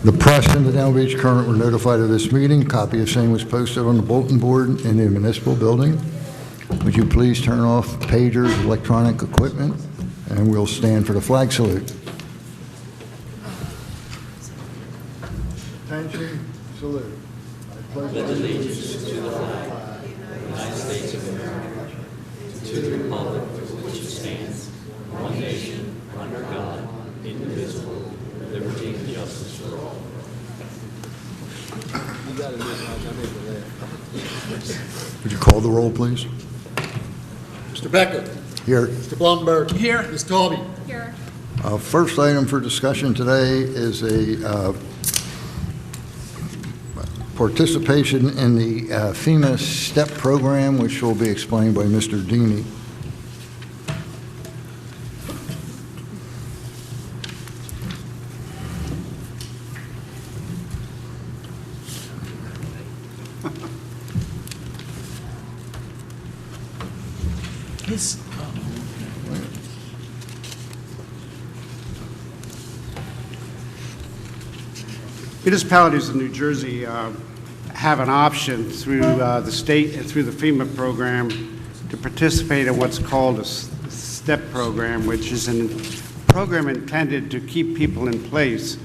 The press in the Down Beach Current were notified of this meeting. Copy of same was posted on the bulletin board in the municipal building. Would you please turn off pagers, electronic equipment, and we'll stand for the flag salute. Attention, salute. I pledge allegiance to the flag of the United States of America, to the republic for which it stands, one nation, under God, indivisible, with liberty and justice for all. Would you call the roll, please? Mr. Becker. Here. Mr. Blumberg. Here. Ms. Talby. Here. First item for discussion today is a participation in the FEMA STEP program, which will be explained by Mr. Deeney. Municipalities in New Jersey have an option through the state and through the FEMA program to participate in what's called a STEP program, which is a program intended to keep people in place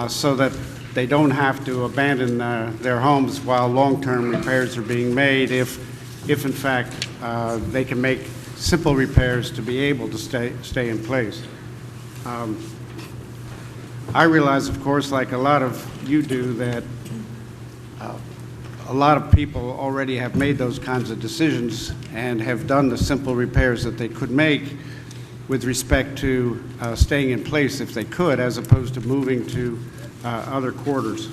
so that they don't have to abandon their homes while long-term repairs are being made if in fact they can make simple repairs to be able to stay in place. I realize, of course, like a lot of you do, that a lot of people already have made those kinds of decisions and have done the simple repairs that they could make with respect to staying in place if they could, as opposed to moving to other quarters.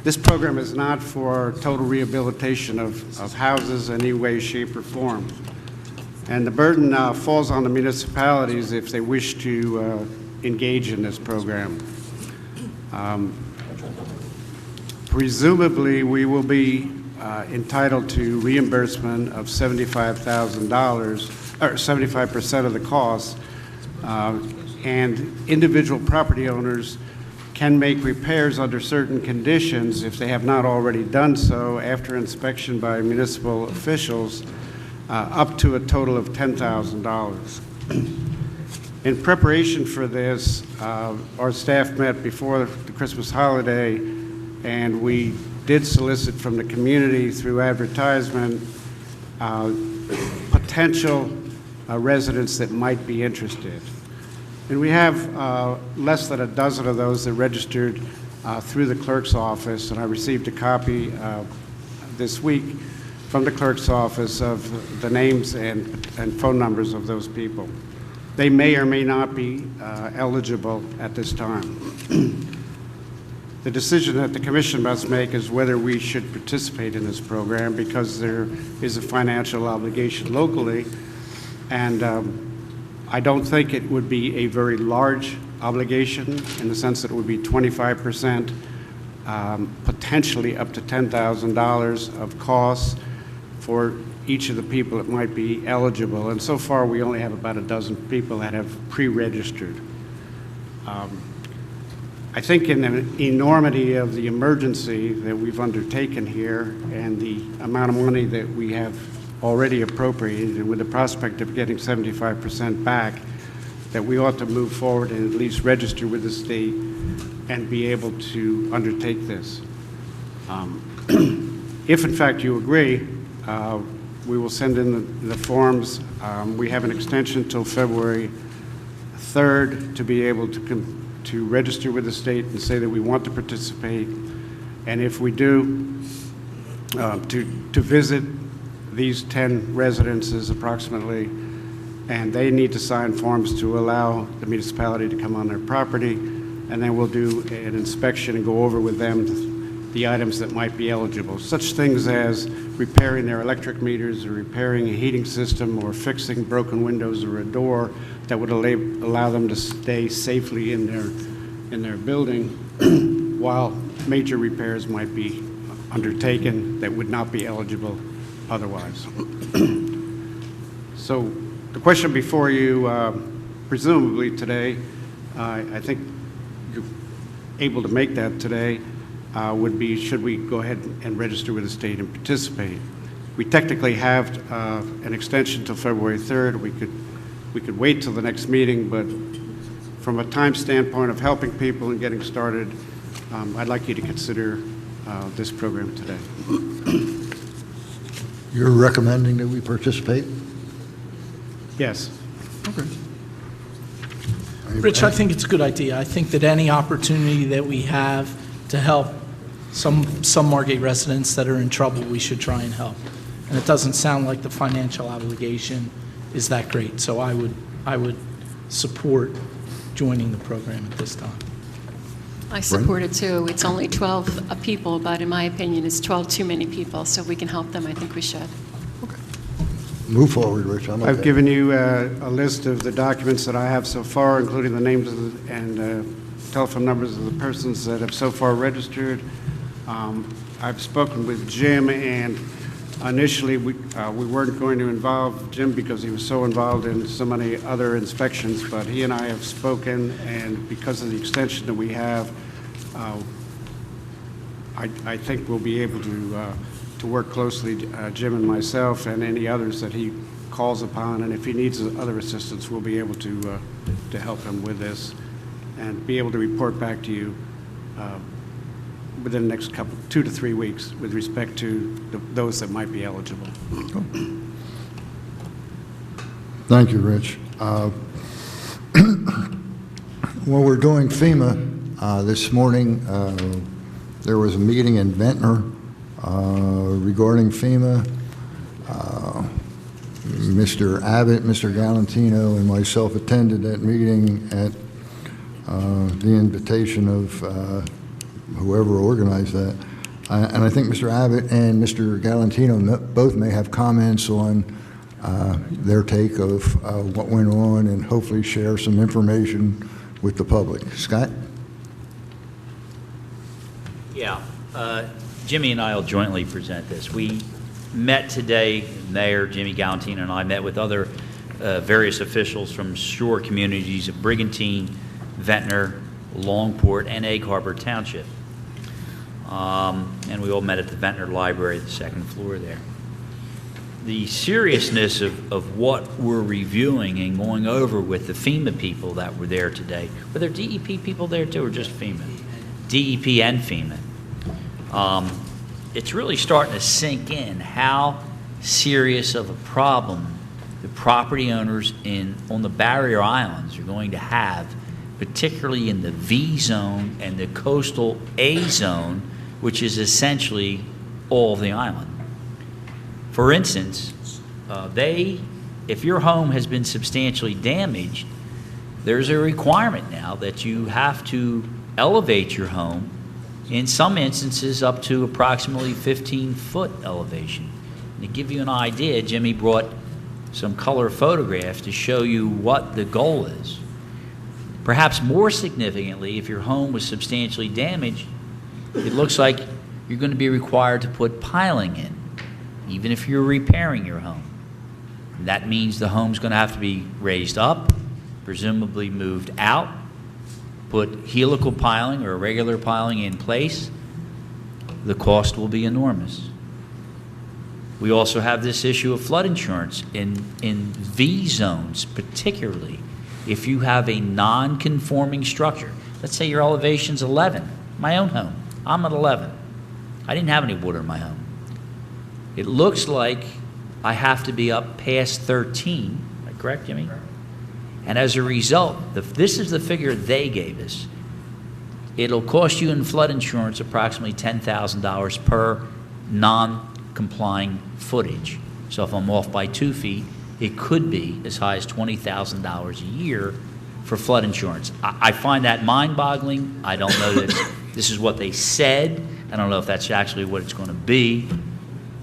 This program is not for total rehabilitation of houses in any way, shape, or form. And the burden falls on the municipalities if they wish to engage in this program. Presumably, we will be entitled to reimbursement of $75,000, or 75% of the cost, and individual property owners can make repairs under certain conditions if they have not already done so after inspection by municipal officials, up to a total of $10,000. In preparation for this, our staff met before the Christmas holiday, and we did solicit from the community through advertisement potential residents that might be interested. And we have less than a dozen of those that registered through the clerk's office, and I received a copy this week from the clerk's office of the names and phone numbers of those people. They may or may not be eligible at this time. The decision that the Commission must make is whether we should participate in this program, because there is a financial obligation locally, and I don't think it would be a very large obligation in the sense that it would be 25%, potentially up to $10,000 of costs for each of the people that might be eligible. And so far, we only have about a dozen people that have pre-registered. I think in the enormity of the emergency that we've undertaken here and the amount of money that we have already appropriated, and with the prospect of getting 75% back, that we ought to move forward and at least register with the state and be able to undertake this. If in fact you agree, we will send in the forms. We have an extension till February 3rd to be able to register with the state and say that we want to participate. And if we do, to visit these 10 residences approximately, and they need to sign forms to allow the municipality to come on their property, and then we'll do an inspection and go over with them the items that might be eligible, such things as repairing their electric meters or repairing a heating system or fixing broken windows or a door that would allow them to stay safely in their building while major repairs might be undertaken that would not be eligible otherwise. So the question before you, presumably today, I think able to make that today would be, should we go ahead and register with the state and participate? We technically have an extension till February 3rd. We could wait till the next meeting, but from a time standpoint of helping people and getting started, I'd like you to consider this program today. You're recommending that we participate? Yes. Okay. Rich, I think it's a good idea. I think that any opportunity that we have to help some Margate residents that are in trouble, we should try and help. And it doesn't sound like the financial obligation is that great. So I would support joining the program at this time. I support it too. It's only 12 people, but in my opinion, it's 12 too many people. So if we can help them, I think we should. Move forward, Rich. I'm okay. I've given you a list of the documents that I have so far, including the names of and telephone numbers of the persons that have so far registered. I've spoken with Jim, and initially we weren't going to involve Jim because he was so involved in so many other inspections, but he and I have spoken, and because of the extension that we have, I think we'll be able to work closely, Jim and myself and any others that he calls upon, and if he needs other assistance, we'll be able to help him with this and be able to report back to you within the next 2 to 3 weeks with respect to those that might be eligible. Thank you, Rich. When we're doing FEMA, this morning there was a meeting in Ventnor regarding FEMA. Mr. Abbott, Mr. Galantino, and myself attended that meeting at the invitation of whoever organized that. And I think Mr. Abbott and Mr. Galantino both may have comments on their take of what went on and hopefully share some information with the public. Scott? Yeah, Jimmy and I will jointly present this. We met today, Mayor Jimmy Galantino and I met with other various officials from shore communities of Brigantine, Ventnor, Longport, and Egg Harbor Township. And we all met at the Ventnor Library, the second floor there. The seriousness of what we're reviewing and going over with the FEMA people that were there today, were there DEP people there too, or just FEMA? DEP and FEMA. It's really starting to sink in how serious of a problem the property owners on the barrier islands are going to have, particularly in the V zone and the coastal A zone, which is essentially all of the island. For instance, if your home has been substantially damaged, there's a requirement now that you have to elevate your home, in some instances up to approximately 15-foot elevation. And to give you an idea, Jimmy brought some color photographs to show you what the goal is. Perhaps more significantly, if your home was substantially damaged, it looks like you're going to be required to put piling in, even if you're repairing your home. And that means the home's going to have to be raised up, presumably moved out, put helical piling or regular piling in place. The cost will be enormous. We also have this issue of flood insurance in V zones, particularly if you have a non-conforming structure. Let's say your elevation's 11. My own home, I'm at 11. I didn't have any water in my home. It looks like I have to be up past 13. Am I correct, Jimmy? And as a result, this is the figure they gave us. It'll cost you in flood insurance approximately $10,000 per non-complying footage. So if I'm off by 2 feet, it could be as high as $20,000 a year for flood insurance. I find that mind-boggling. I don't know that this is what they said. I don't know if that's actually what it's going to be.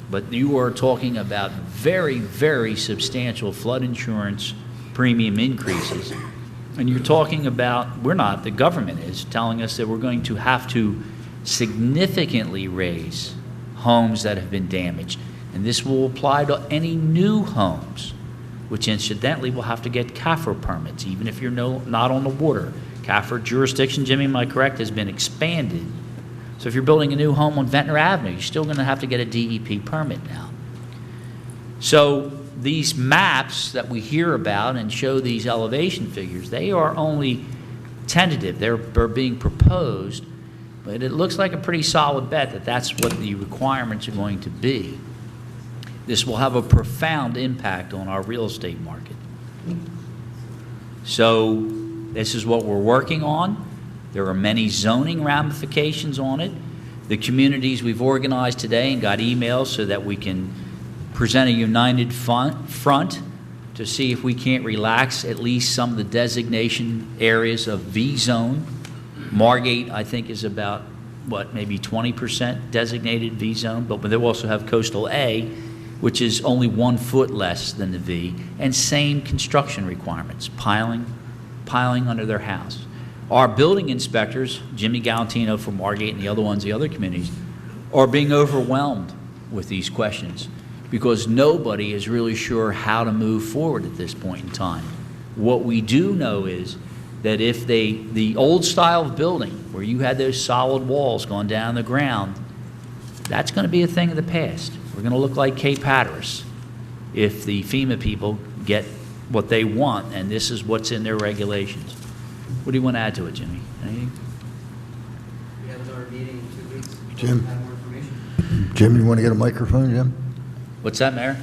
But you are talking about very, very substantial flood insurance premium increases. And you're talking about, we're not, the government is telling us that we're going to have to significantly raise homes that have been damaged. And this will apply to any new homes, which incidentally will have to get CAFR permits, even if you're not on the water. CAFR jurisdiction, Jimmy, am I correct, has been expanded. So if you're building a new home on Ventnor Avenue, you're still going to have to get a DEP permit now. So these maps that we hear about and show these elevation figures, they are only tentative. They're being proposed, but it looks like a pretty solid bet that that's what the requirements are going to be. This will have a profound impact on our real estate market. So this is what we're working on. There are many zoning ramifications on it. The communities we've organized today and got emails so that we can present a united front to see if we can't relax at least some of the designation areas of V zone. Margate, I think, is about, maybe 20% designated V zone, but they also have coastal A, which is only 1 foot less than the V, and same construction requirements, piling under their house. Our building inspectors, Jimmy Galantino from Margate and the other ones, the other communities, are being overwhelmed with these questions because nobody is really sure how to move forward at this point in time. What we do know is that if the old style of building, where you had those solid walls going down the ground, that's going to be a thing of the past. We're going to look like Cape Hatteras if the FEMA people get what they want, and this is what's in their regulations. What do you want to add to it, Jimmy? Anything? We have another meeting in 2 weeks. Jim? We'll have more information. Jim, you want to get a microphone, Jim? What's that, Mayor?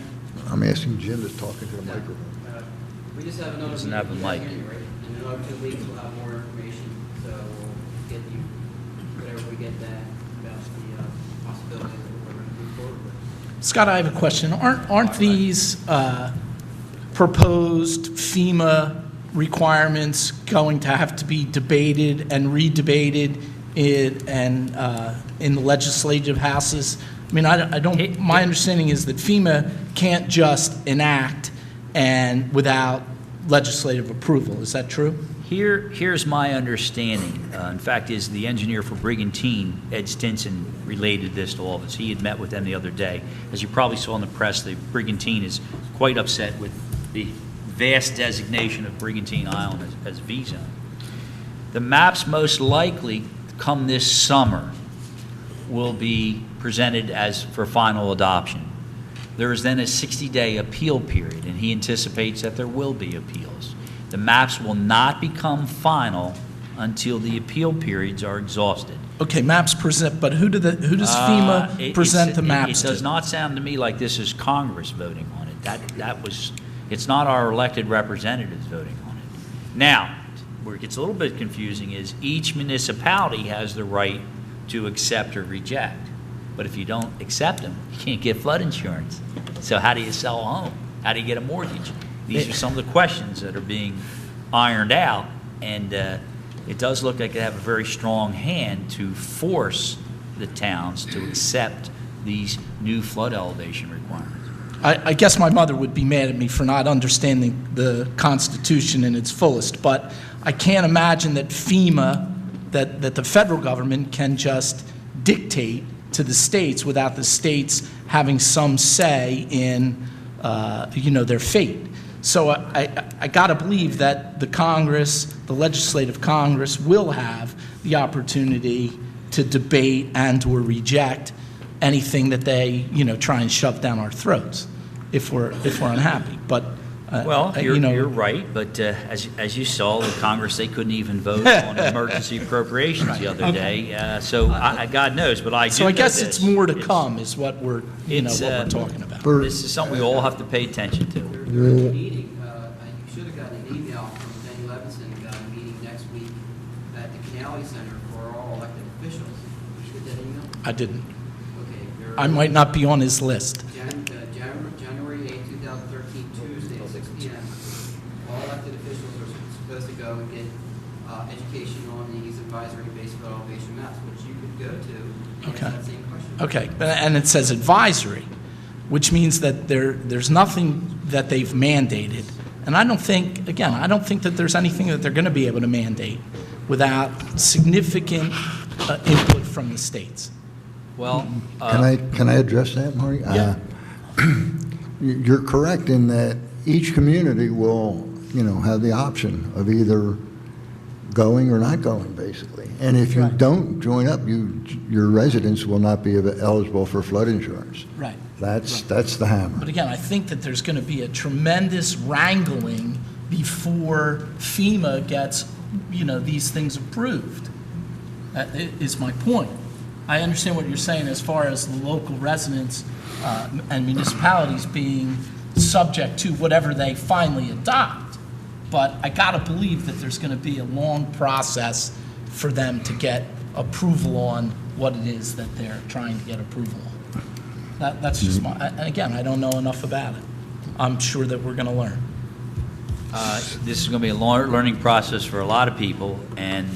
I'm asking Jim to talk into the microphone. We just have another Doesn't meeting have a in mic. January. In another 2 weeks, we'll have more information. So we'll get you, whatever we get that, about the possibilities that we're going to move forward with. Scott, I have a question. Aren't these proposed FEMA requirements going to have to be debated and redebated in the legislative houses? I mean, I don't. My understanding is that FEMA can't just enact and without legislative approval. Is that true? Here's my understanding. In fact, is the engineer for Brigantine, Ed Stinson, related this to all of us. He had met with them the other day. As you probably saw in the press, the Brigantine is quite upset with the vast designation of Brigantine Island as V zone. The maps most likely come this summer will be presented as for final adoption. There is then a 60-day appeal period, and he anticipates that there will be appeals. The maps will not become final until the appeal periods are exhausted. Okay, maps present, but who does FEMA present the maps to? It does to? not sound to me like this is Congress voting on it. It's not our elected representatives voting on it. Now, where it gets a little bit confusing is each municipality has the right to accept or reject. But if you don't accept them, you can't get flood insurance. So how do you sell a home? How do you get a mortgage? These are some of the questions that are being ironed out, and it does look like they have a very strong hand to force the towns to accept these new flood elevation requirements. I guess my mother would be mad at me for not understanding the Constitution in its fullest, but I can't imagine that FEMA, that the federal government can just dictate to the states without the states having some say in, their fate. So I got to believe that the Congress, the legislative Congress, will have the opportunity to debate and or reject anything that they, try and shove down our throats if we're unhappy. But You're right, but as you saw, the Congress, they couldn't even vote on emergency appropriations the other day. So God knows, but I do so I know guess this. it's more to come is what we're what we're talking about. This is something we all have to pay attention to. During the meeting, you should have gotten an email from Danny Levinson about a meeting next week at the Canale Center for all elected officials. Did you get that email? I didn't. Okay. I might not be on his list. January 8, 2013, Tuesday at 6 p.m. All elected officials are supposed to go and get education on these advisory-based flood elevation maps, which you could go to and Okay. answer that same question. Okay, and it says advisory, which means that there's nothing that they've mandated. And I don't think that there's anything that they're going to be able to mandate without significant input from the states. Well, Can I address that, Marty? Yeah. You're correct in that each community will, have the option of either going or not going, basically. And if you Right. don't join up, your residents will not be eligible for flood insurance. Right. That's the hammer. But again, I think that there's going to be a tremendous wrangling before FEMA gets, these things approved. That is my point. I understand what you're saying as far as the local residents and municipalities being subject to whatever they finally adopt. But I got to believe that there's going to be a long process for them to get approval on what it is that they're trying to get approval on. That's just my, and again, I don't know enough about it. I'm sure that we're going to learn. This is going to be a learning process for a lot of people, and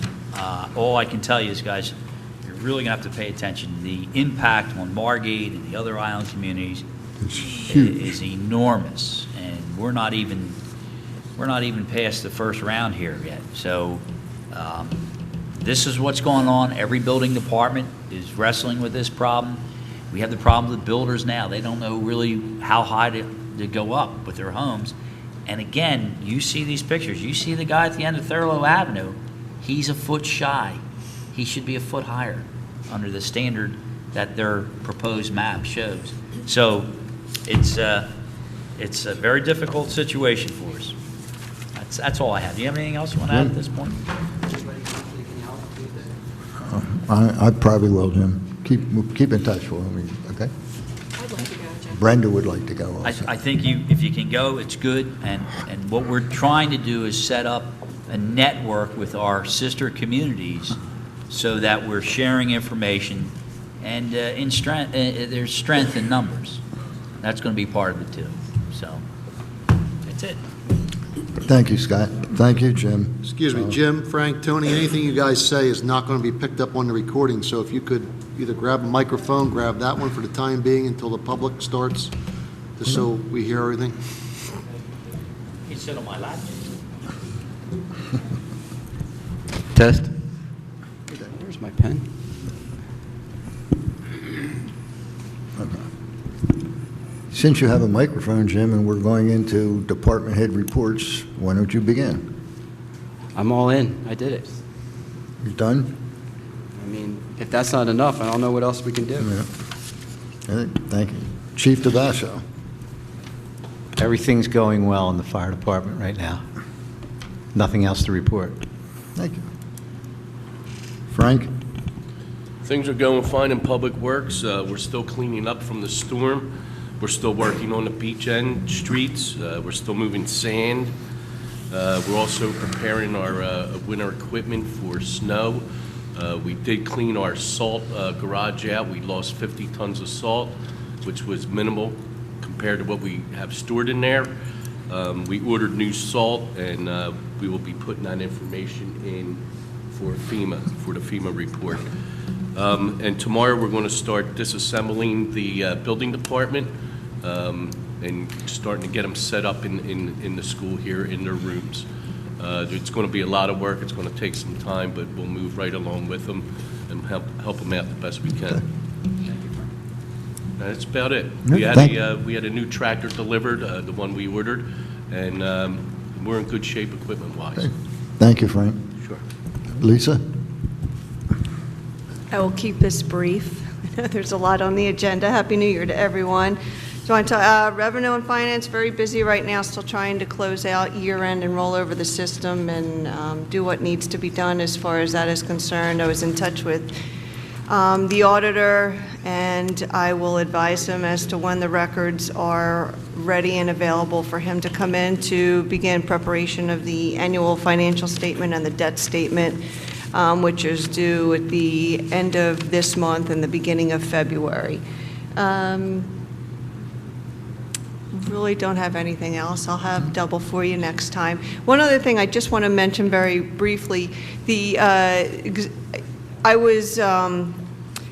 all I can tell you is, guys, you're really going to have to pay attention. The impact on Margate and the other island communities It's huge. is enormous, and we're not even past the first round here yet. So this is what's going on. Every building department is wrestling with this problem. We have the problem with builders now. They don't know really how high to go up with their homes. And again, you see these pictures. You see the guy at the end of Thurlow Avenue. He's a foot shy. He should be a foot higher under the standard that their proposed map shows. So it's a very difficult situation for us. That's all I have. Do you have anything else you want to add at this point? Anybody else anything else? Please, I probably will, Jim. Keep in touch with me, okay? I'd like to go, Jim. Brenda would like to go I also. think if you can go, it's good. And what we're trying to do is set up a network with our sister communities so that we're sharing information, and there's strength in numbers. That's going to be part of it too. So that's it. Thank you, Scott. Thank you, Jim. Excuse me, Jim, Frank, Tony, anything you guys say is not going to be picked up on the recording, so if you could either grab a microphone, grab that one for the time being until the public starts, just so we hear everything. You sit on my lap. Test. Where's my pen? Since you have a microphone, Jim, and we're going into department head reports, why don't you begin? I'm all in. I did it. You done? I mean, if that's not enough, I don't know what else we can do. Yeah. All right, thank you. Chief DeVasso. Everything's going well in the fire department right now. Nothing else to report. Thank you. Frank? Things are going fine in Public Works. We're still cleaning up from the storm. We're still working on the beach end streets. We're still moving sand. We're also preparing our winter equipment for snow. We did clean our salt garage out. We lost 50 tons of salt, which was minimal compared to what we have stored in there. We ordered new salt, and we will be putting that information in for FEMA, for the FEMA report. And tomorrow, we're going to start disassembling the building department and starting to get them set up in the school here in their rooms. It's going to be a lot of work. It's going to take some time, but we'll move right along with them and help them out the best we can. That's about it. We had a new tractor delivered, the one we ordered, and we're in good shape equipment-wise. Okay. Thank you, Frank. Sure. Lisa? I will keep this brief. I know there's a lot on the agenda. Happy New Year to everyone. So I want Revenue and Finance, very busy right now, still trying to close out year-end and roll over the system and do what needs to be done as far as that is concerned. I was in touch with the auditor, and I will advise him as to when the records are ready and available for him to come in to begin preparation of the annual financial statement and the debt statement, which is due at the end of this month and the beginning of February. Really don't have anything else. I'll have double for you next time. One other thing I just want to mention very briefly, I was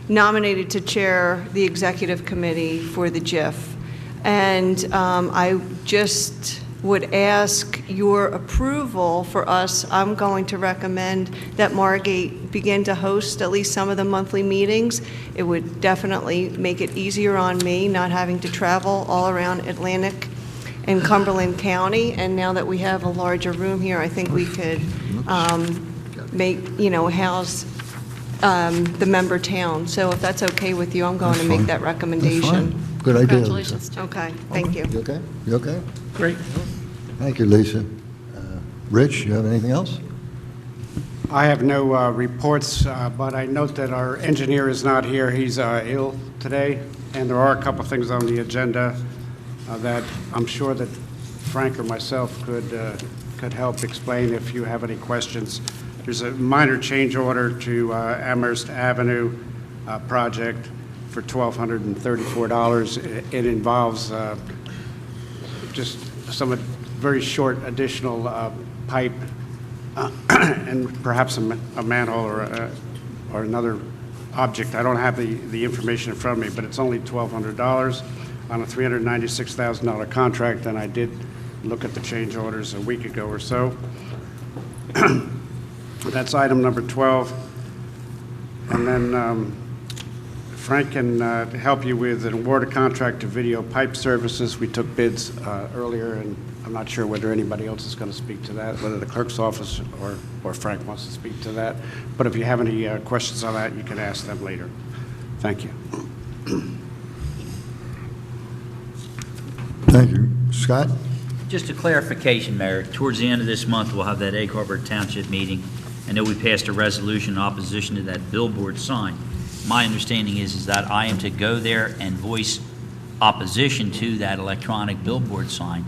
nominated to chair the executive committee for the GIF, and I just would ask your approval for us. I'm going to recommend that Margate begin to host at least some of the monthly meetings. It would definitely make it easier on me not having to travel all around Atlantic and Cumberland County. And now that we have a larger room here, I think we could house the member town. So if that's okay with you, I'm going to make fine. that That's recommendation. fine. Good idea, Lisa. Congratulations, Jim. Okay, thank you. You okay? You okay? Great. Thank you, Lisa. Rich, you have anything else? I have no reports, but I note that our engineer is not here. He's ill today, and there are a couple things on the agenda that I'm sure that Frank or myself could help explain if you have any questions. There's a minor change order to Amherst Avenue project for $1,234. It involves just some very short additional pipe and perhaps a manhole or another object. I don't have the information in front of me, but it's only $1,200 on a $396,000 contract, and I did look at the change orders a week ago or so. That's item number 12. And then Frank can help you with an award of contract to Video Pipe Services. We took bids earlier, and I'm not sure whether anybody else is going to speak to that, whether the clerk's office or Frank wants to speak to that. But if you have any questions on that, you can ask them later. Thank you. Thank you. Scott? Just a clarification, Mayor. Towards the end of this month, we'll have that Egg Harbor Township meeting. I know we passed a resolution in opposition to that billboard sign. My understanding is that I am to go there and voice opposition to that electronic billboard sign.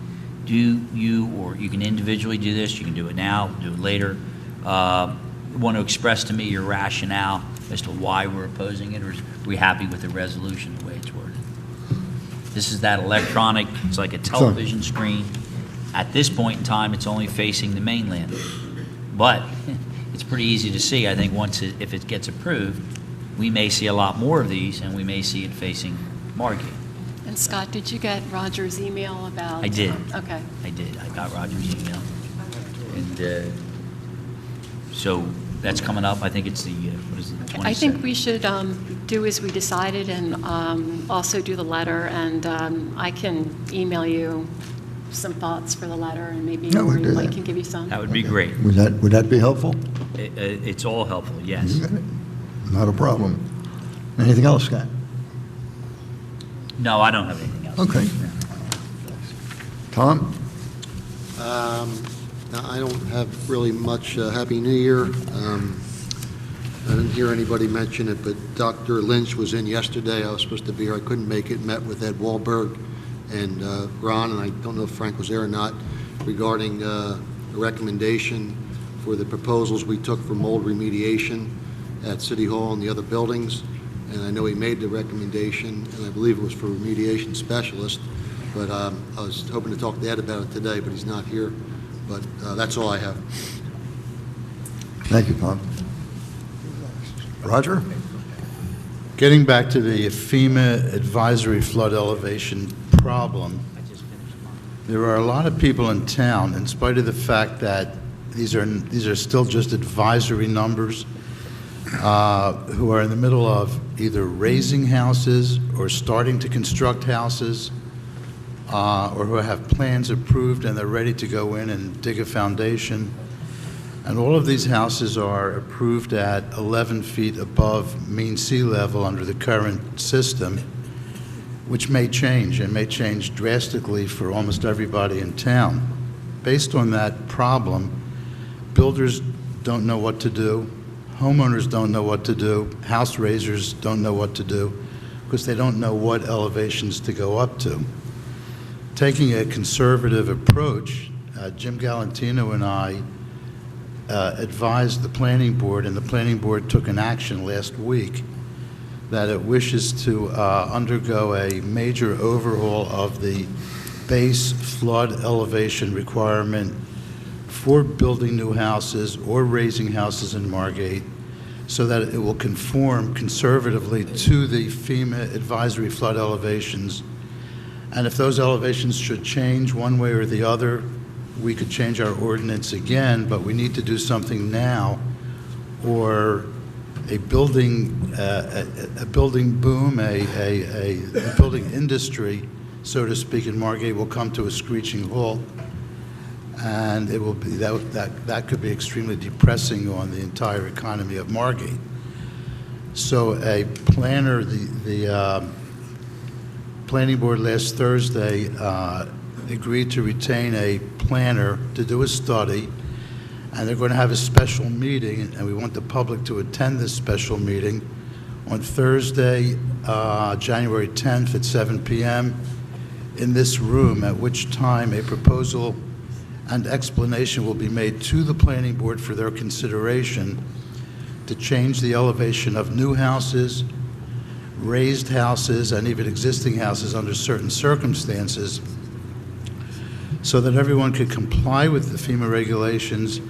Do you, or you can individually do this, you can do it now, do it later, want to express to me your rationale as to why we're opposing it, or are we happy with the resolution the way it's worded? This is that electronic, it's like a television screen. At this point in time, it's only facing the mainland. But it's pretty easy to see. I think if it gets approved, we may see a lot more of these, and we may see it facing Margate. And Scott, did you get Roger's email about? I did. Okay. I did. I got Roger's email. And so that's coming up. I think it's the, what is it, 27th? I think we should do as we decided and also do the letter, and I can email you some thoughts for the letter, and maybe No, we Maureen do White that. can give you some. That would be great. Would that be helpful? It's all helpful, yes. You got it. Not a problem. Anything else, Scott? No, I don't have anything else. Okay. Tom? No, I don't have really much. Happy New Year. I didn't hear anybody mention it, but Dr. Lynch was in yesterday. I was supposed to be here. I couldn't make it. Met with Ed Wahlberg and Ron, and I don't know if Frank was there or not, regarding a recommendation for the proposals we took for mold remediation at City Hall and the other buildings. And I know he made the recommendation, and I believe it was for remediation specialist, but I was hoping to talk to Ed about it today, but he's not here. But that's all I have. Thank you, Tom. Roger? Getting back to the FEMA advisory flood elevation problem, there are a lot of people in town, in spite of the fact that these are still just advisory numbers, who are in the middle of either raising houses or starting to construct houses, or who have plans approved and they're ready to go in and dig a foundation. And all of these houses are approved at 11 feet above mean sea level under the current system, which may change, and may change drastically for almost everybody in town. Based on that problem, builders don't know what to do, homeowners don't know what to do, house raisers don't know what to do, because they don't know what elevations to go up to. Taking a conservative approach, Jim Galantino and I advised the planning board, and the planning board took an action last week that it wishes to undergo a major overhaul of the base flood elevation requirement for building new houses or raising houses in Margate, so that it will conform conservatively to the FEMA advisory flood elevations. And if those elevations should change one way or the other, we could change our ordinance again, but we need to do something now, or a building boom, a building industry, so to speak, in Margate will come to a screeching halt. and it will be, that could be extremely depressing on the entire economy of Margate. So a planner, the planning board last Thursday agreed to retain a planner to do a study, and they're going to have a special meeting, and we want the public to attend this special meeting on Thursday, January 10th at 7 p.m. in this room, at which time a proposal and explanation will be made to the planning board for their consideration to change the elevation of new houses, raised houses, and even existing houses under certain circumstances, so that everyone could comply with the FEMA regulations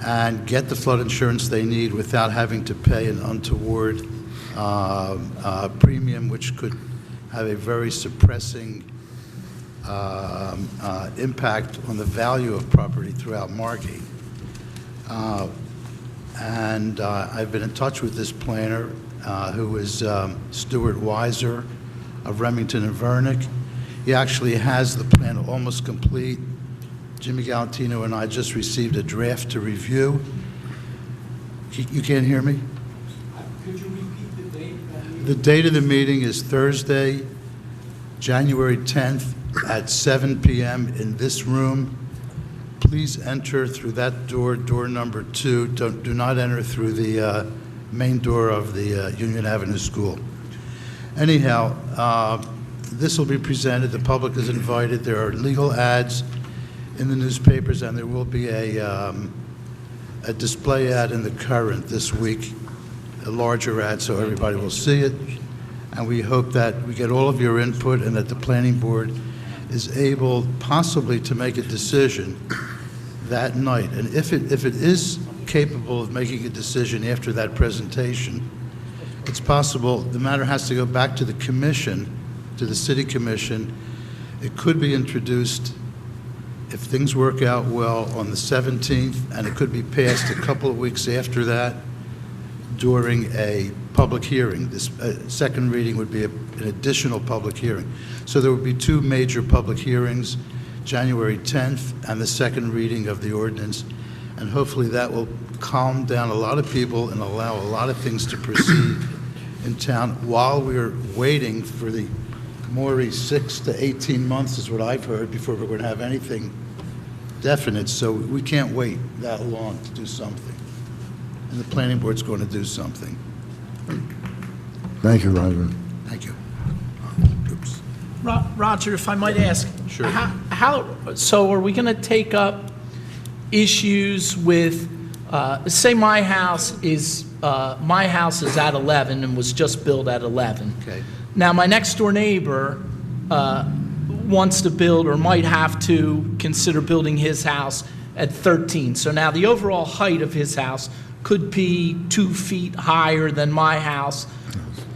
and get the flood insurance they need without having to pay an untoward premium, which could have a very suppressing impact on the value of property throughout Margate. And I've been in touch with this planner, who is Stuart Weiser of Remington and Vernick. He actually has the plan almost complete. Jimmy Galantino and I just received a draft to review. You can't hear me? Could you repeat the date? The date of the meeting is Thursday, January 10th at 7 p.m. in this room. Please enter through that door, door number 2. Do not enter through the main door of the Union Avenue School. Anyhow, this will be presented. The public is invited. There are legal ads in the newspapers, and there will be a display ad in the Current this week, a larger ad, so everybody will see it. And we hope that we get all of your input and that the planning board is able possibly to make a decision that night. And if it is capable of making a decision after that presentation, it's possible the matter has to go back to the commission, to the city commission. It could be introduced, if things work out well, on the 17th, and it could be passed a couple of weeks after that during a public hearing. This second reading would be an additional public hearing. So there would be 2 major public hearings, January 10th and the second reading of the ordinance, and hopefully that will calm down a lot of people and allow a lot of things to proceed in town while we're waiting for the Maury 6 to 18 months is what I've heard before we're going to have anything definite. So we can't wait that long to do something. And the planning board's going to do something. Thank you, Roger. Thank you. Oops. Roger, if I might ask. Sure. So are we going to take up issues with, say my house is at 11 and was just built at 11. Okay. Now, my next-door neighbor wants to build or might have to consider building his house at 13. So now the overall height of his house could be 2 feet higher than my house.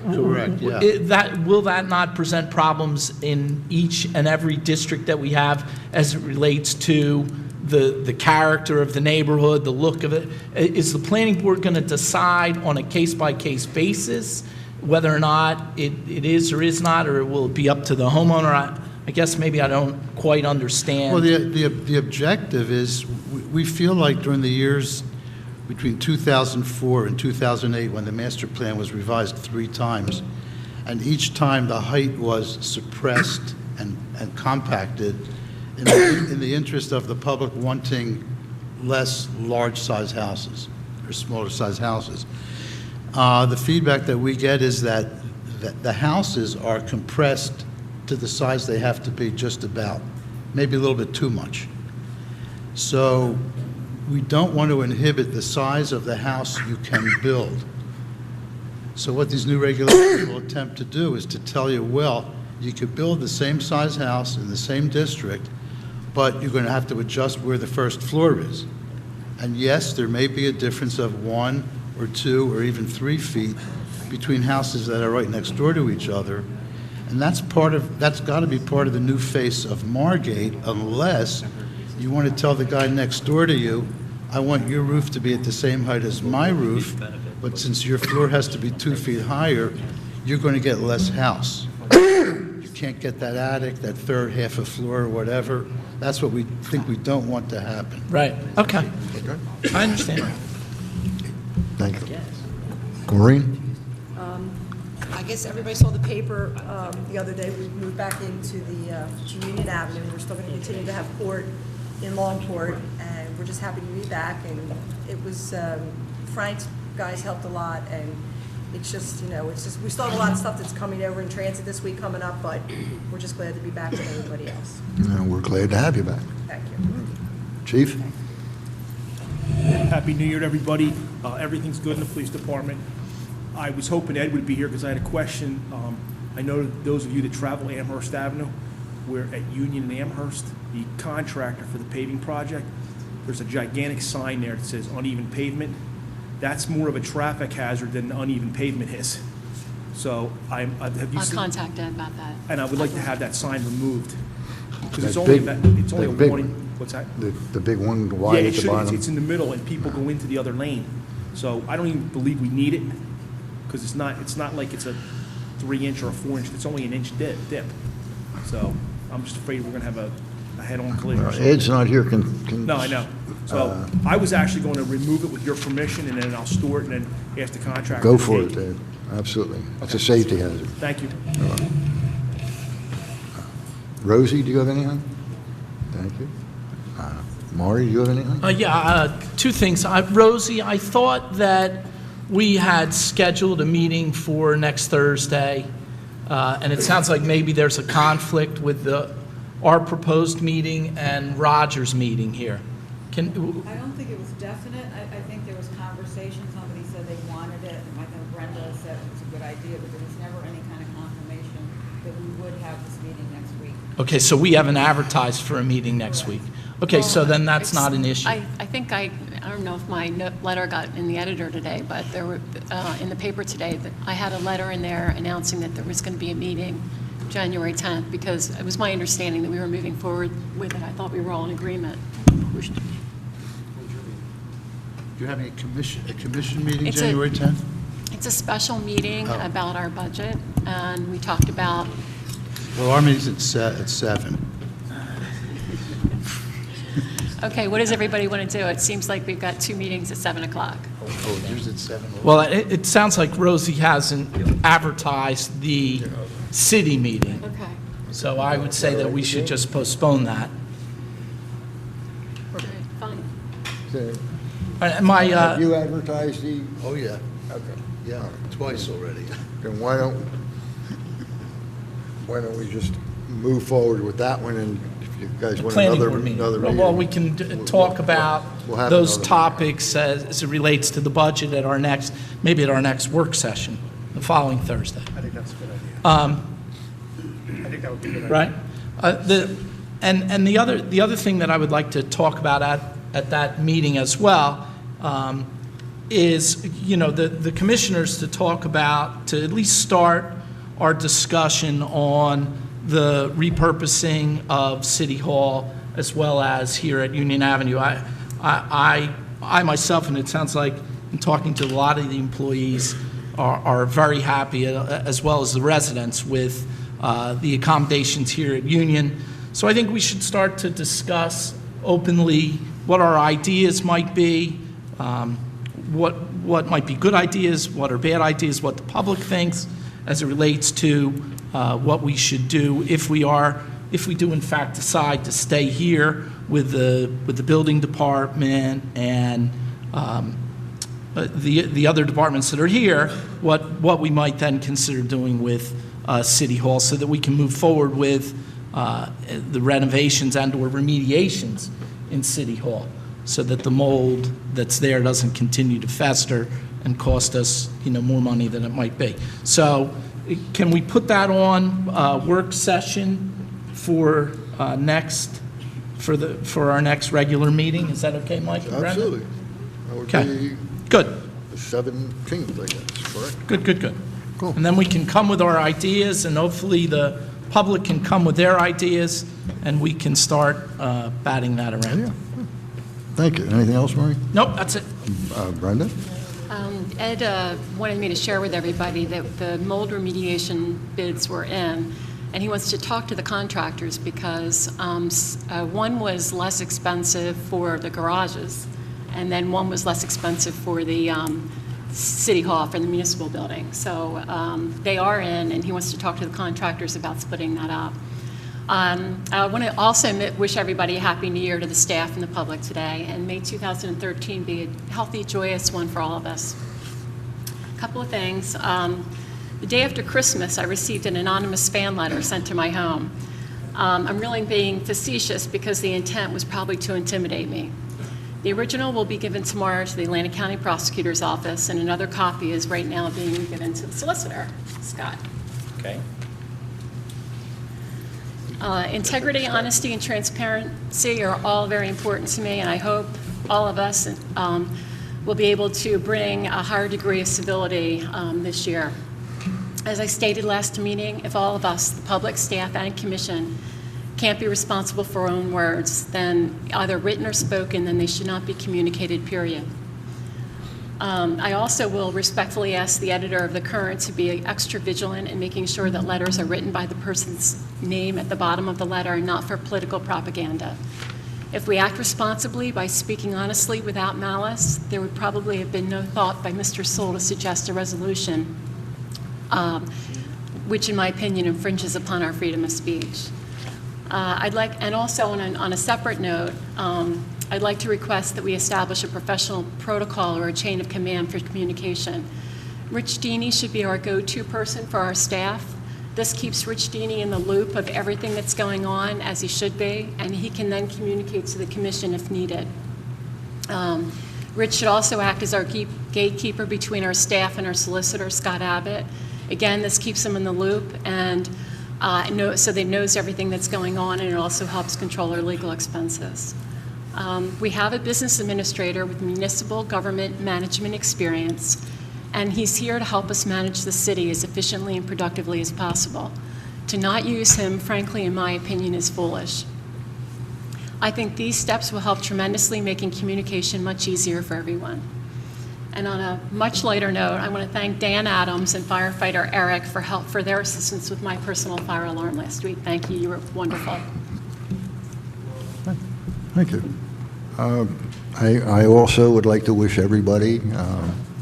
Correct, yeah. Will that not present problems in each and every district that we have as it relates to the character of the neighborhood, the look of it? Is the planning board going to decide on a case-by-case basis whether or not it is or is not, or will it be up to the homeowner? I guess maybe I don't quite understand. Well, the objective is we feel like during the years between 2004 and 2008, when the master plan was revised 3 times, and each time the height was suppressed and compacted in the interest of the public wanting less large-size houses or smaller-size houses. The feedback that we get is that the houses are compressed to the size they have to be, just about, maybe a little bit too much. So we don't want to inhibit the size of the house you can build. So what these new regulations will attempt to do is to tell you, well, you could build the same size house in the same district, but you're going to have to adjust where the first floor is. And yes, there may be a difference of 1 or 2 or even 3 feet between houses that are right next door to each other. And that's got to be part of the new face of Margate, unless you want to tell the guy next door to you, I want your roof to be at the same height as my roof, but since your floor has to be 2 feet higher, you're going to get less house. You can't get that attic, that third half a floor or whatever. That's what we think we don't want to happen. Right, okay. I understand. Thank you. Maureen? I guess everybody saw the paper the other day. We moved back into the Union Avenue. We're still going to continue to have court in Longport, and we're just happy to be back. And it was, Frank's guys helped a lot, and it's just, we still have a lot of stuff that's coming over in transit this week coming up, but we're just glad to be back with everybody else. We're glad to have you back. Thank you. Chief? Happy New Year to everybody. Everything's good in the police department. I was hoping Ed would be here because I had a question. I know those of you that travel Amherst Avenue, we're at Union and Amherst, the contractor for the paving project, there's a gigantic sign there that says uneven pavement. That's more of a traffic hazard than uneven pavement is. So have you I'll seen? contact Ed about that. And I would like to have that sign removed. Because it's That only, big- it's only a that big warning. one. What's that? The big one wide Yeah, at the bottom? it's in the middle, and people go into the other lane. So I don't even believe we need it, because it's not like it's a 3-inch or a 4-inch, it's only an inch dip. So I'm just afraid we're gonna have a head-on collision. or something. Ed's not here, can... No, I know. So I was actually going to remove it with your permission, and then I'll store it, and then ask the contractor. Go to for take it, Ed. Absolutely. It's a Okay. safety hazard. Thank you. Rosie, do you have anything? Thank you. Maury, do you have anything? Two things. Rosie, I thought that we had scheduled a meeting for next Thursday, and it sounds like maybe there's a conflict with our proposed meeting and Roger's meeting here. I don't think it was definite. I think there was conversation. Somebody said they wanted it, and I think Brenda said it was a good idea, but there was never any kind of confirmation that we would have this meeting next week. Okay, so we haven't advertised for a meeting next week. Okay, so then that's not an issue. I think I don't know if my letter got in the editor today, but there were, in the paper today, that I had a letter in there announcing that there was going to be a meeting January 10th, because it was my understanding that we were moving forward with it. I thought we were all in agreement. Do you have any commission meeting It's a- January 10th? It's a special meeting Oh. about our budget, and we talked about, Well, our meeting's at 7. okay, what does everybody want to do? It seems like we've got 2 meetings at 7 o'clock. Oh, yours at 7. Well, it sounds like Rosie hasn't advertised the city meeting. Okay. So I would say that we should just postpone that. Okay, fine. And my, Have you advertised the... Oh, yeah. Okay. Yeah, twice already. Then why don't we just move forward with that one, and if you guys want planning another board meeting. meeting... Well, we can talk about we'll have those another topics as it relates to the budget at our next, maybe at our next work session, the following Thursday. I think that's a good idea. I think that would be a good idea. Right? And the other thing that I would like to talk about at that meeting as well is, the commissioners to talk about, to at least start our discussion on the repurposing of City Hall as well as here at Union Avenue. I myself, and it sounds like in talking to a lot of the employees, are very happy, as well as the residents, with the accommodations here at Union. So I think we should start to discuss openly what our ideas might be, what might be good ideas, what are bad ideas, what the public thinks as it relates to what we should do if we do in fact decide to stay here with the building department and the other departments that are here, what we might then consider doing with City Hall, so that we can move forward with the renovations and or remediations in City Hall, so that the mold that's there doesn't continue to fester and cost us, more money than it might be. So can we put that on work session for our next regular meeting? Is that okay, Mike and Brenda? Absolutely. That would Okay. be Good. the 17th, I guess, correct? Good. Cool. And then we can come with our ideas, and hopefully the public can come with their ideas, and we can start batting that around. Yeah. Thank you. Anything else, Maureen? Nope, that's it. Brenda? Ed wanted me to share with everybody that the mold remediation bids were in, and he wants to talk to the contractors because one was less expensive for the garages, and then one was less expensive for the City Hall, for the municipal building. So they are in, and he wants to talk to the contractors about splitting that up. I want to also wish everybody a Happy New Year to the staff and the public today, and may 2013 be a healthy, joyous one for all of us. A couple of things. The day after Christmas, I received an anonymous fan letter sent to my home. I'm really being facetious because the intent was probably to intimidate me. The original will be given tomorrow to the Atlantic County Prosecutor's Office, and another copy is right now being given to the solicitor, Scott. Okay. Integrity, honesty, and transparency are all very important to me, and I hope all of us will be able to bring a higher degree of civility this year. As I stated last meeting, if all of us, the public, staff, and commission, can't be responsible for our own words, then either written or spoken, then they should not be communicated, period. I also will respectfully ask the editor of the Current to be extra vigilant in making sure that letters are written by the person's name at the bottom of the letter and not for political propaganda. If we act responsibly by speaking honestly without malice, there would probably have been no thought by Mr. Sewell to suggest a resolution, which in my opinion infringes upon our freedom of speech. And also on a separate note, I'd like to request that we establish a professional protocol or a chain of command for communication. Rich Deeney should be our go-to person for our staff. This keeps Rich Deeney in the loop of everything that's going on, as he should be, and he can then communicate to the commission if needed. Rich should also act as our gatekeeper between our staff and our solicitor, Scott Abbott. Again, this keeps him in the loop, and so they knows everything that's going on, and it also helps control our legal expenses. We have a business administrator with municipal government management experience, and he's here to help us manage the city as efficiently and productively as possible. To not use him, frankly, in my opinion, is foolish. I think these steps will help tremendously, making communication much easier for everyone. And on a much lighter note, I want to thank Dan Adams and firefighter Eric for their assistance with my personal fire alarm last week. Thank you. You were wonderful. Thank you. I also would like to wish everybody,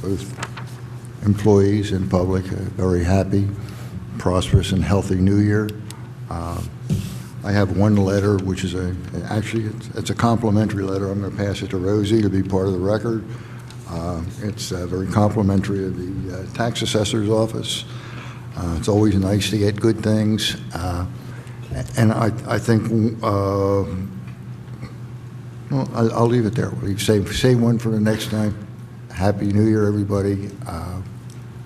both employees and public, a very happy, prosperous, and healthy New Year. I have one letter, which is actually it's a complimentary letter. I'm going to pass it to Rosie to be part of the record. It's very complimentary of the tax assessor's office. It's always nice to get good things, and I think. Well, I'll leave it there. We'll save one for the next time. Happy New Year, everybody.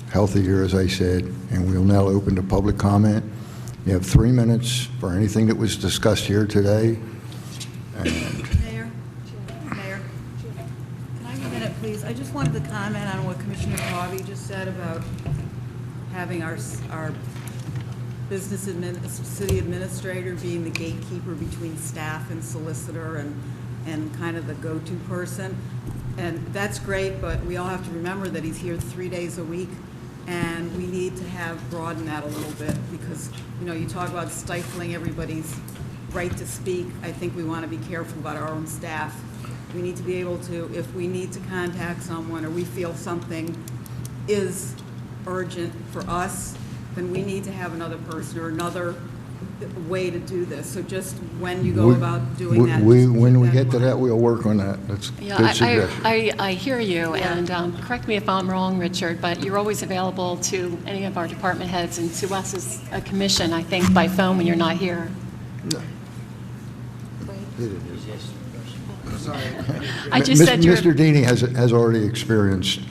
Healthy year, as I said. And we'll now open to public comment. You have 3 minutes for anything that was discussed here today. And Mayor, can I have a minute, please? I just wanted to comment on what Commissioner Harvey just said about having our city administrator being the gatekeeper between staff and solicitor and kind of the go-to person. And that's great, but we all have to remember that he's here 3 days a week, and we need to broaden that a little bit because, you talk about stifling everybody's right to speak. I think we want to be careful about our own staff. We need to be able to, if we need to contact someone or we feel something is urgent for us, then we need to have another person or another way to do this. So just when you go about doing that. When we get to that, we'll work on that. That's a good suggestion. I hear you, and correct me if I'm wrong, Richard, but you're always available to any of our department heads and to us as a commission, I think, by phone when you're not here. I just said Mr. Deeney has already experienced,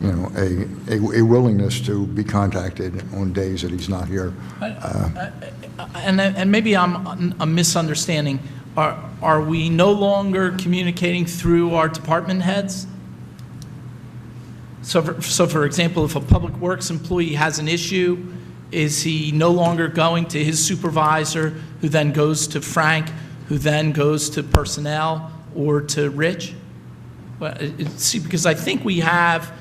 a willingness to be contacted on days that he's not here. And maybe I'm a misunderstanding. Are we no longer communicating through our department heads? So for example, if a Public Works employee has an issue, is he no longer going to his supervisor, who then goes to Frank, who then goes to personnel or to Rich? Well, see, because I think we have,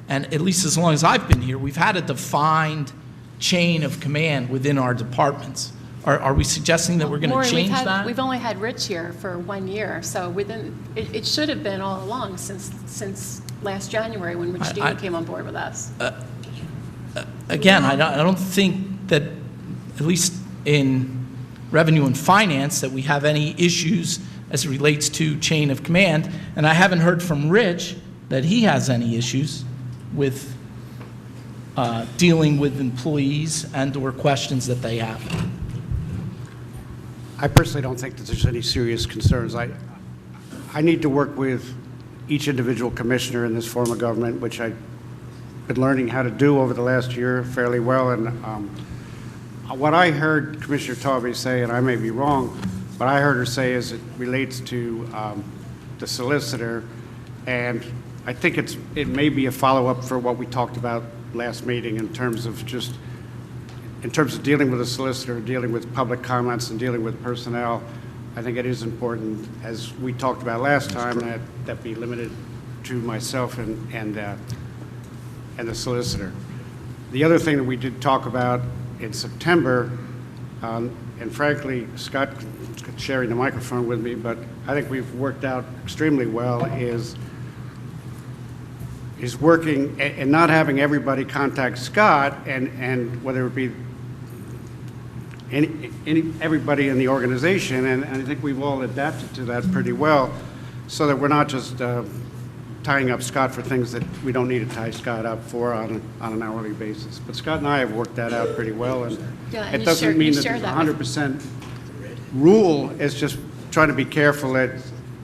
and at least as long as I've been here, we've had a defined chain of command within our departments. Are we suggesting that we're going to Maureen, change that? we've only had Rich here for 1 year, so it should have been all along since last January when Rich Dean came on board with us. Again, I don't think that, at least in Revenue and Finance, that we have any issues as it relates to chain of command, and I haven't heard from Rich that he has any issues with dealing with employees and/or questions that they have. I personally don't think that there's any serious concerns. I need to work with each individual commissioner in this form of government, which I've been learning how to do over the last year fairly well. And what I heard Commissioner Tawby say, and I may be wrong, what I heard her say is it relates to the solicitor, and I think it may be a follow-up for what we talked about last meeting in terms of dealing with a solicitor, dealing with public comments, and dealing with personnel. I think it is important, as we talked about last time, that be limited to myself and the solicitor. The other thing that we did talk about in September, and frankly, Scott sharing the microphone with me, but I think we've worked out extremely well, is working and not having everybody contact Scott, and whether it be everybody in the organization, and I think we've all adapted to that pretty well, so that we're not just tying up Scott for things that we don't need to tie Scott up for on an hourly basis. But Scott and I have worked that out pretty well, and it doesn't mean that there's 100% rule. It's just trying to be careful that.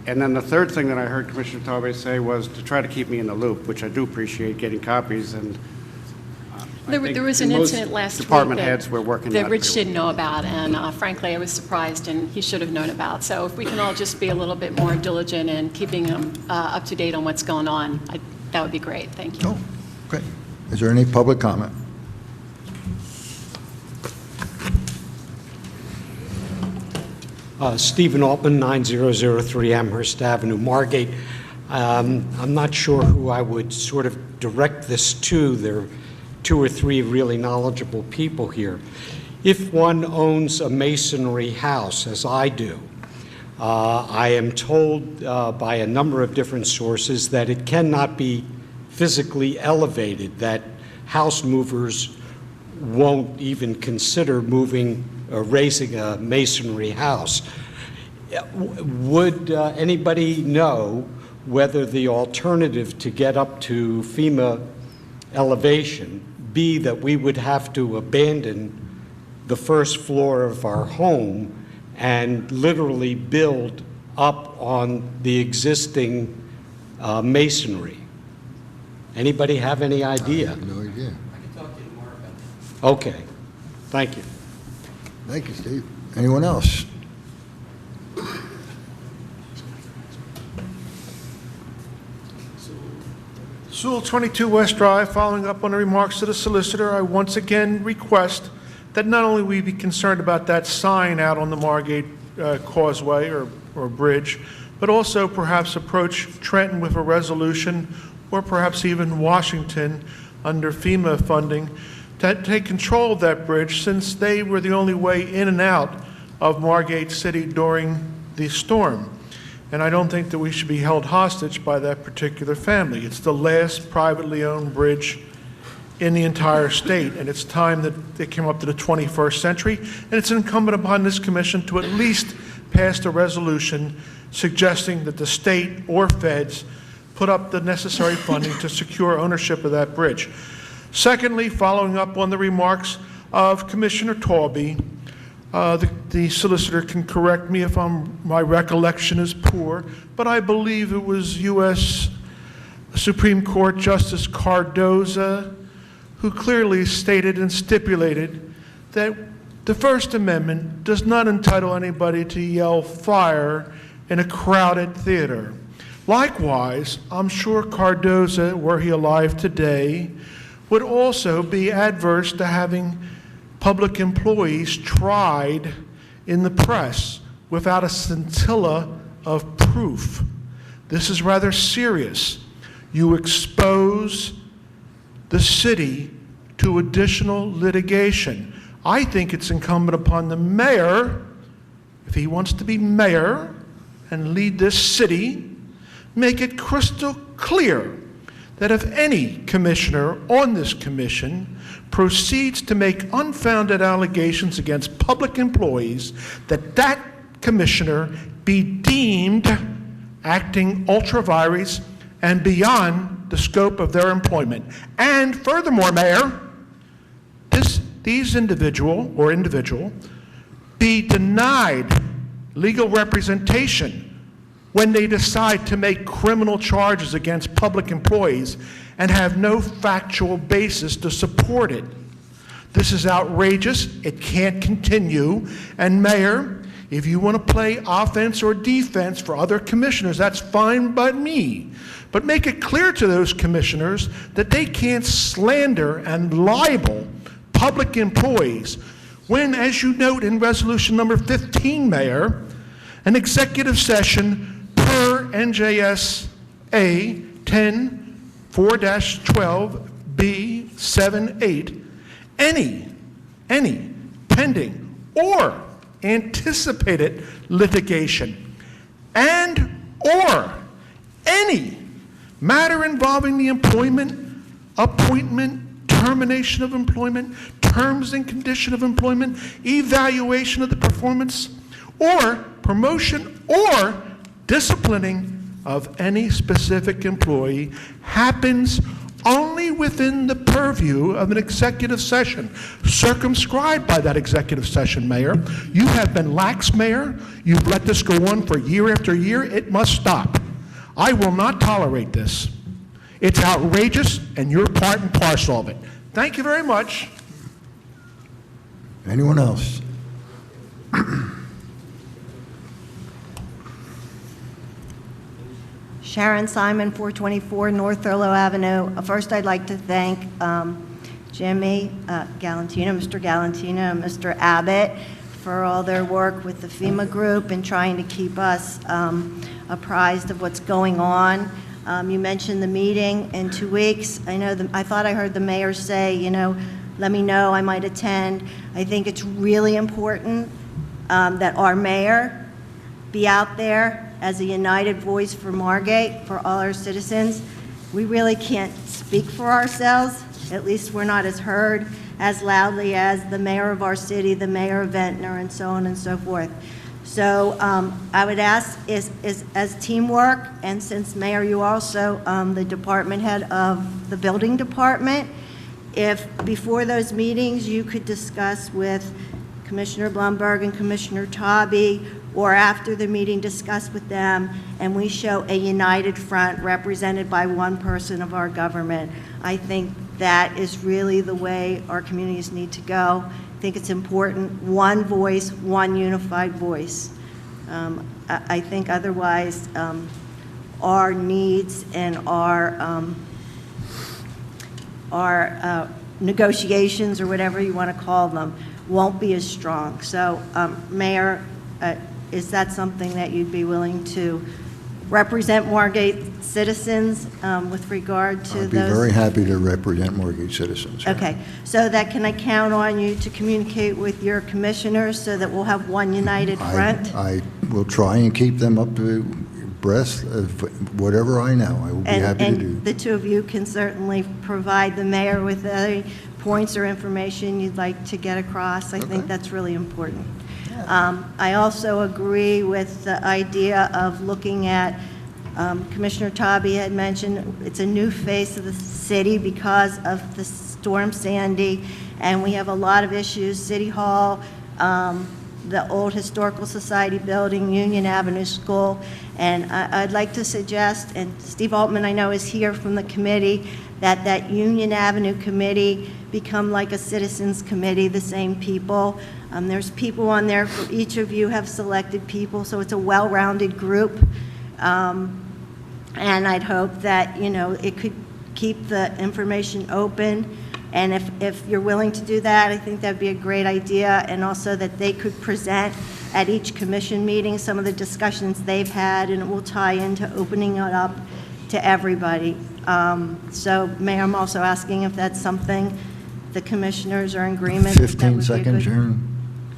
And then the third thing that I heard Commissioner Tawby say was to try to keep me in the loop, which I do appreciate getting copies. And There was an incident last week department heads were working that Rich didn't know about, and frankly, I was surprised, and he should have known about. So if we can all just be a little bit more diligent in keeping him up to date on what's going on, that would be great. Thank you. Oh, great. Is there any public comment? Stephen Altman, 9003 Amherst Avenue, Margate. I'm not sure who I would sort of direct this to. There are 2 or 3 really knowledgeable people here. If one owns a masonry house, as I do, I am told by a number of different sources that it cannot be physically elevated, that house movers won't even consider raising a masonry house. Would anybody know whether the alternative to get up to FEMA elevation be that we would have to abandon the first floor of our home and literally build up on the existing masonry? Anybody have any idea? I have no idea. I can talk to you tomorrow about that. Okay, thank you. Thank you, Steve. Anyone else? Sewell, 22 West Drive. Following up on the remarks of the solicitor, I once again request that not only we be concerned about that sign out on the Margate Causeway or bridge, but also perhaps approach Trenton with a resolution, or perhaps even Washington under FEMA funding, to take control of that bridge, since they were the only way in and out of Margate City during the storm. And I don't think that we should be held hostage by that particular family. It's the last privately owned bridge in the entire state, and it's time that they came up to the 21st century, and it's incumbent upon this commission to at least pass a resolution suggesting that the state or feds put up the necessary funding to secure ownership of that bridge. Secondly, following up on the remarks of Commissioner Tawby, the solicitor can correct me if my recollection is poor, but I believe it was U.S. Supreme Court Justice Cardoza who clearly stated and stipulated that the First Amendment does not entitle anybody to yell fire in a crowded theater. Likewise, I'm sure Cardoza, were he alive today, would also be adverse to having public employees tried in the press without a scintilla of proof. This is rather serious. You expose the city to additional litigation. I think it's incumbent upon the mayor, if he wants to be mayor and lead this city, make it crystal clear that if any commissioner on this commission proceeds to make unfounded allegations against public employees, that commissioner be deemed acting ultra vires and beyond the scope of their employment. And furthermore, Mayor, these individual be denied legal representation when they decide to make criminal charges against public employees and have no factual basis to support it. This is outrageous. It can't continue. And Mayor, if you want to play offense or defense for other commissioners, that's fine by me. But make it clear to those commissioners that they can't slander and libel public employees when, as you note in resolution number 15, Mayor, an executive session per NJSA 10-4-12B78, any pending or anticipated litigation and/or any matter involving the employment, appointment, termination of employment, terms and condition of employment, evaluation of the performance, or promotion or disciplining of any specific employee happens only within the purview of an executive session, circumscribed by that executive session, Mayor. You have been lax, Mayor. You've let this go on for year after year. It must stop. I will not tolerate this. It's outrageous, and you're part and parcel of it. Thank you very much. Anyone else? Sharon Simon, 424 North Thurlow Avenue. First, I'd like to thank Jimmy Galantino, Mr. Galantino, and Mr. Abbott for all their work with the FEMA group and trying to keep us apprised of what's going on. You mentioned the meeting in 2 weeks. I thought I heard the mayor say, let me know, I might attend. I think it's really important that our mayor be out there as a united voice for Margate, for all our citizens. We really can't speak for ourselves. At least we're not as heard as loudly as the mayor of our city, the mayor of Ventnor, and so on and so forth. So I would ask, as teamwork, and since Mayor, you also the department head of the building department, if before those meetings you could discuss with Commissioner Blumberg and Commissioner Tobey, or after the meeting discuss with them, and we show a united front represented by one person of our government. I think that is really the way our communities need to go. I think it's important, one voice, one unified voice. I think otherwise our needs and our negotiations, or whatever you want to call them, won't be as strong. So, Mayor, is that something that you'd be willing to represent Margate citizens with regard to those? I'd be very happy to represent Margate citizens. Okay, so that can I count on you to communicate with your commissioners so that we'll have one united front? I will try and keep them up to abreast of whatever I know. I will be happy to do. And the two of you can certainly provide the mayor with any points or information you'd like to get across. I think that's really important. I also agree with the idea of looking at, Commissioner Tobey had mentioned, it's a new face of the city because of the Storm Sandy, and we have a lot of issues. City Hall, the old Historical Society building, Union Avenue School, and I'd like to suggest, and Steve Altman I know is here from the committee, that Union Avenue committee become like a citizens committee, the same people. There's people on there, for each of you have selected people, so it's a well-rounded group. And I'd hope that, it could keep the information open. And if you're willing to do that, I think that'd be a great idea. And also that they could present at each commission meeting some of the discussions they've had, and it will tie into opening it up to everybody. So, Mayor, I'm also asking if that's something the commissioners are in agreement. that would 15 be a seconds, good- Sharon.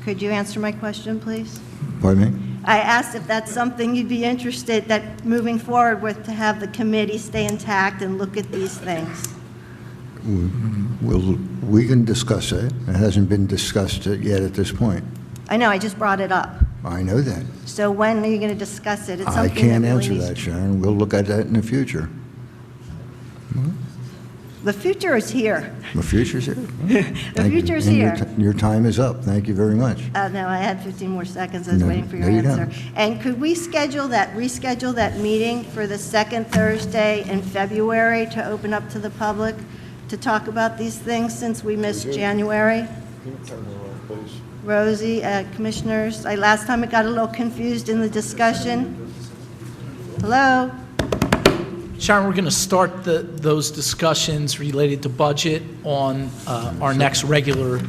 Could you answer my question, please? Pardon me? I asked if that's something you'd be interested, that moving forward with, to have the committee stay intact and look at these things. We can discuss it. It hasn't been discussed yet at this point. I know, I just brought it up. I know that. So when are you going to discuss it? It's I something can't that really answer needs- that, Sharon. We'll look at that in the future. The future is here. The future's here. The future's And here. your time is up. Thank you very much. No, I had 15 more seconds. I was No, waiting for your no, you answer. don't. And could we reschedule that meeting for the second Thursday in February to open up to the public to talk about these things since we missed January? Rosie, commissioners, last time it got a little confused in the discussion. Hello? Sharon, we're going to start those discussions related to budget on our next regular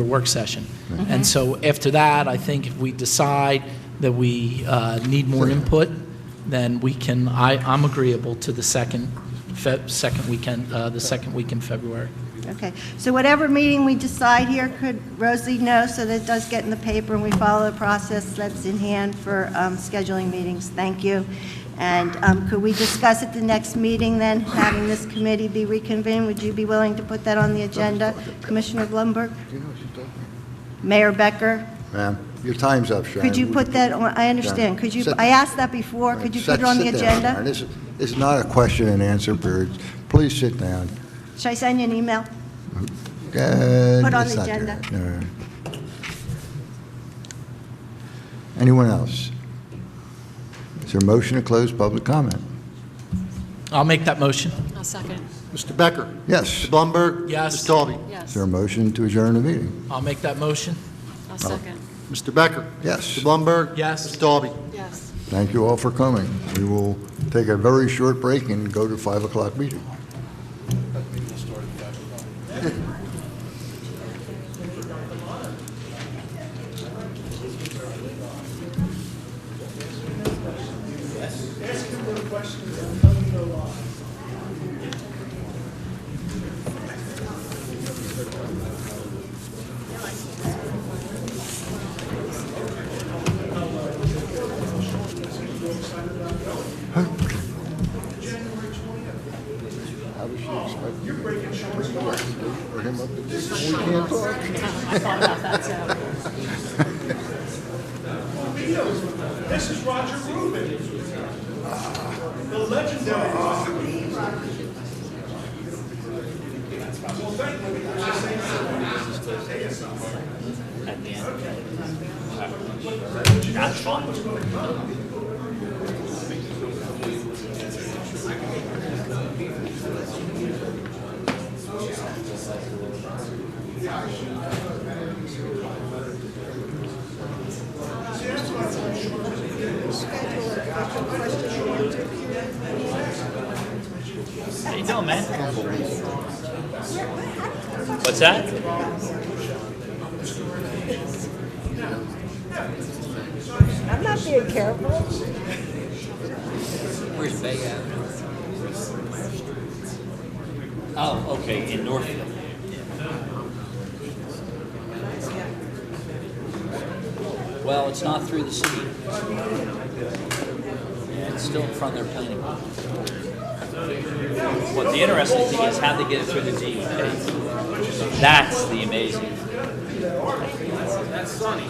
work session. And so after that, I think if we decide that we need more input, then we can, I'm agreeable to the second week in February. Okay, so whatever meeting we decide here, could Rosie know so that it does get in the paper and we follow the process that's in hand for scheduling meetings? Thank you. And could we discuss at the next meeting then, having this committee be reconvened? Would you be willing to put that on the agenda, Commissioner Blumberg? Mayor Becker? Ma'am, your time's up, Sharon. Could you put that on, I understand, could you, I asked that before, could you put it on the Sit down, Sharon. agenda? This is not a question and answer period. Please sit down. Should I send you an email? Put on the agenda. Anyone else? Is there a motion to close public comment? I'll make that motion. I'll second. Mr. Becker? Yes. Mr. Blumberg? Yes. Mr. Talby? Is Yes. there a motion to adjourn the meeting? I'll make that motion. I'll second. Mr. Becker? Yes. Mr. Blumberg? Yes. Mr. Talby? Yes. Thank you all for coming. We will take a very short break and go to 5 o'clock meeting. This is Roger Rubin, the legendary Roger Rubin. Well, thank you. That's fine. How you doing, man? What's that? I'm not being careful. Where's Bay Avenue? Oh, okay, in Northfield. Well, it's not through the city. Yeah, it's still in front of their planning board. What the interesting thing is how they get it through the DEP. That's the amazing. That's sunny.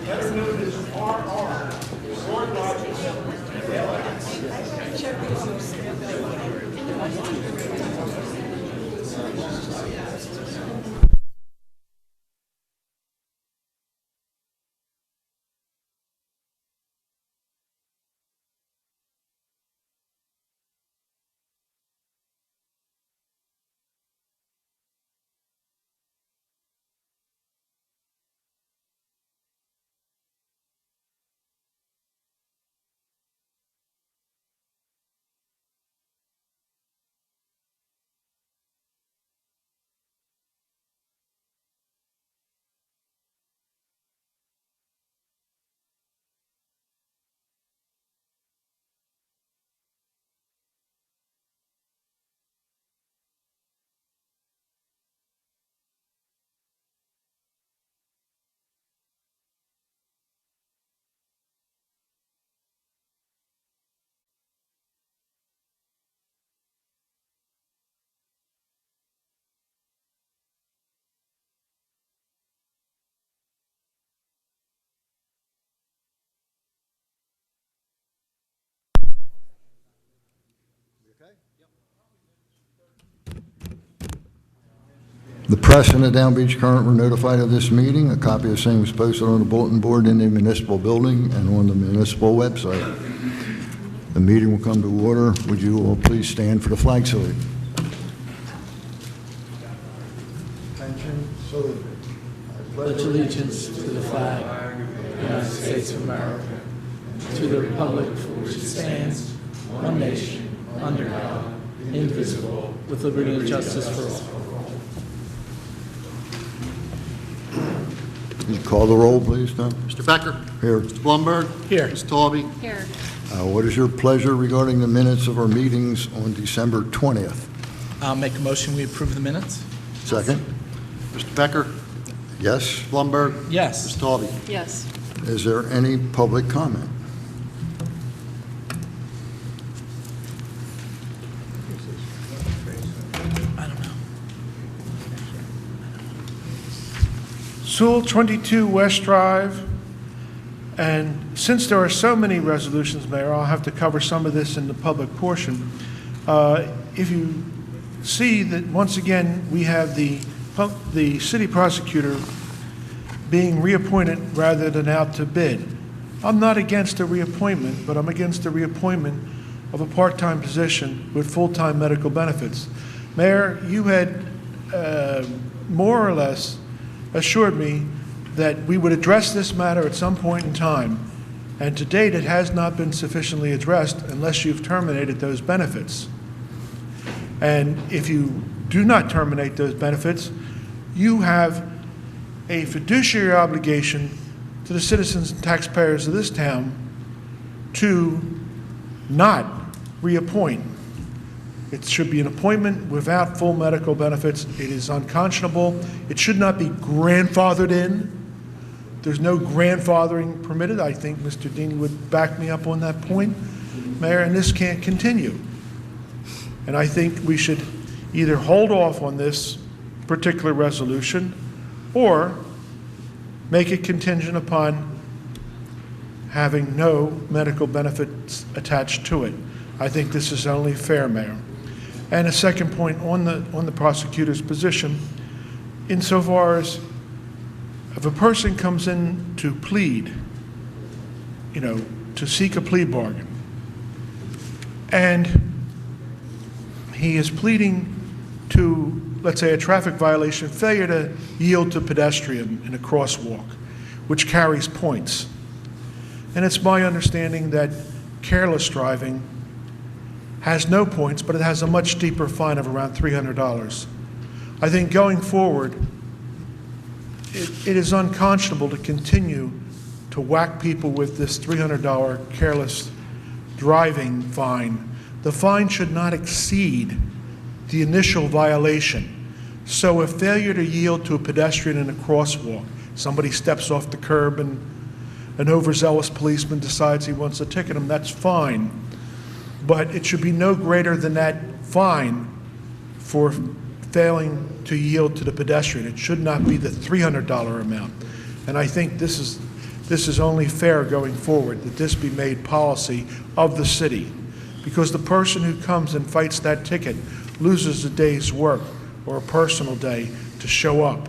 Better known as RR, Lord Rogers. The press and the Down Beach Current were notified of this meeting. A copy of the same was posted on the bulletin board in the municipal building and on the municipal website. The meeting will come to order. Would you all please stand for the flag salute? Attention, salute. Pledge allegiance to the flag of the United States of America, to the republic for which it stands, one nation, under God, indivisible, with liberty and justice for all. Could you call the roll, please, Tom? Mr. Becker? Here. Mr. Blumberg? Here. Ms. Talby? Here. What is your pleasure regarding the minutes of our meetings on December 20th? I'll make a motion, we approve the minutes. Second? Mr. Becker? Yes? Blumberg? Yes. Ms. Talby? Yes. Is there any public comment? I don't know. Sewell 22 West Drive, and since there are so many resolutions, Mayor, I'll have to cover some of this in the public portion. If you see that, once again, we have the city prosecutor being reappointed rather than out to bid. I'm not against a reappointment, but I'm against the reappointment of a part-time position with full-time medical benefits. Mayor, you had more or less assured me that we would address this matter at some point in time, and to date it has not been sufficiently addressed unless you've terminated those benefits. And if you do not terminate those benefits, you have a fiduciary obligation to the citizens and taxpayers of this town to not reappoint. It should be an appointment without full medical benefits. It is unconscionable. It should not be grandfathered in. There's no grandfathering permitted. I think Mr. Dean would back me up on that point, Mayor, and this can't continue. And I think we should either hold off on this particular resolution or make it contingent upon having no medical benefits attached to it. I think this is only fair, Mayor. And a second point on the prosecutor's position, insofar as if a person comes in to plead, to seek a plea bargain, and he is pleading to, let's say, a traffic violation, failure to yield to pedestrian in a crosswalk, which carries points. And it's my understanding that careless driving has no points, but it has a much steeper fine of around $300. I think going forward, it is unconscionable to continue to whack people with this $300 careless driving fine. The fine should not exceed the initial violation. So if failure to yield to a pedestrian in a crosswalk, somebody steps off the curb and an overzealous policeman decides he wants to ticket him, that's fine. But it should be no greater than that fine for failing to yield to the pedestrian. It should not be the $300 amount. And I think this is only fair going forward, that this be made policy of the city. Because the person who comes and fights that ticket loses a day's work or a personal day to show up.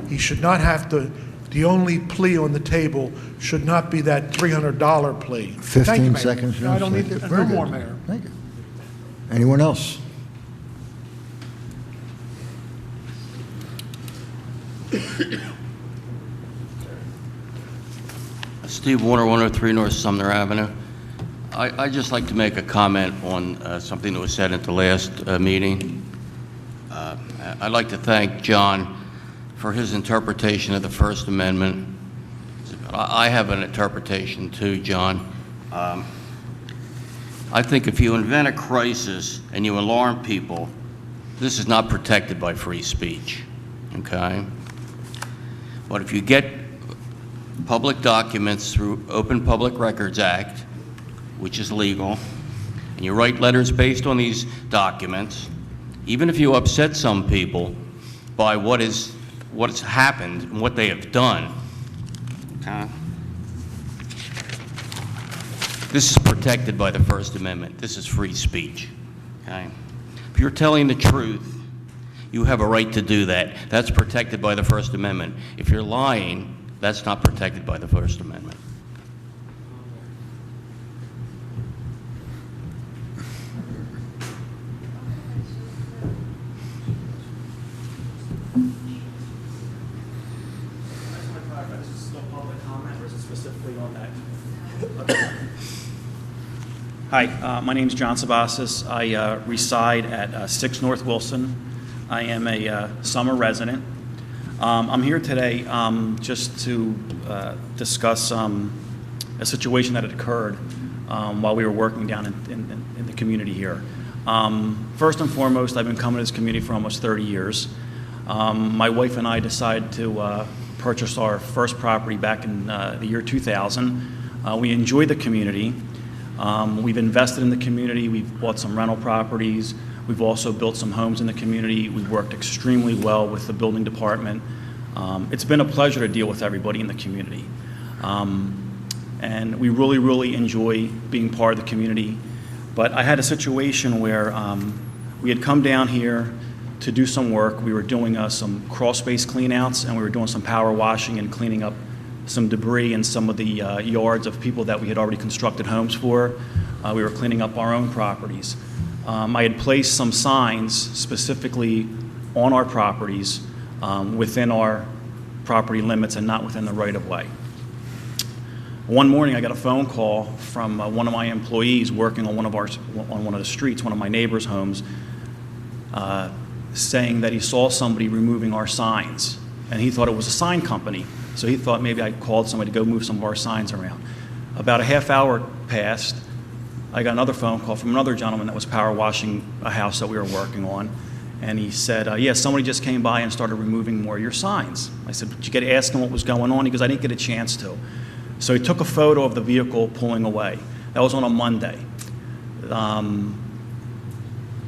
He should not have to, the only plea on the table should not be that $300 plea. 15 seconds. No, I don't need no more, Mayor. Thank you. Anyone else? Steve Warner, 103 North Sumner Avenue. I'd just like to make a comment on something that was said at the last meeting. I'd like to thank John for his interpretation of the First Amendment. I have an interpretation too, John. I think if you invent a crisis and you alarm people, this is not protected by free speech, okay? But if you get public documents through Open Public Records Act, which is legal, and you write letters based on these documents, even if you upset some people by what's happened and what they have done, okay? This is protected by the First Amendment. This is free speech, okay? If you're telling the truth, you have a right to do that. That's protected by the First Amendment. If you're lying, that's not protected by the First Amendment. This is still public comment, or is it specifically on that? Hi, my name is John Sabasis. I reside at 6 North Wilson. I am a summer resident. I'm here today just to discuss a situation that had occurred while we were working down in the community here. First and foremost, I've been coming to this community for almost 30 years. My wife and I decided to purchase our first property back in the year 2000. We enjoy the community. We've invested in the community. We've bought some rental properties. We've also built some homes in the community. We've worked extremely well with the building department. It's been a pleasure to deal with everybody in the community. And we really, really enjoy being part of the community. But I had a situation where we had come down here to do some work. We were doing some crawl space cleanouts, and we were doing some power washing and cleaning up some debris in some of the yards of people that we had already constructed homes for. We were cleaning up our own properties. I had placed some signs specifically on our properties within our property limits and not within the right-of-way. One morning, I got a phone call from one of my employees working on one of the streets, one of my neighbors' homes, saying that he saw somebody removing our signs, and he thought it was a sign company. So he thought maybe I called somebody to go move some of our signs around. About a half hour passed. I got another phone call from another gentleman that was power washing a house that we were working on, and he said, yeah, somebody just came by and started removing more of your signs. I said, did you get to ask him what was going on? He goes, I didn't get a chance to. So he took a photo of the vehicle pulling away. That was on a Monday.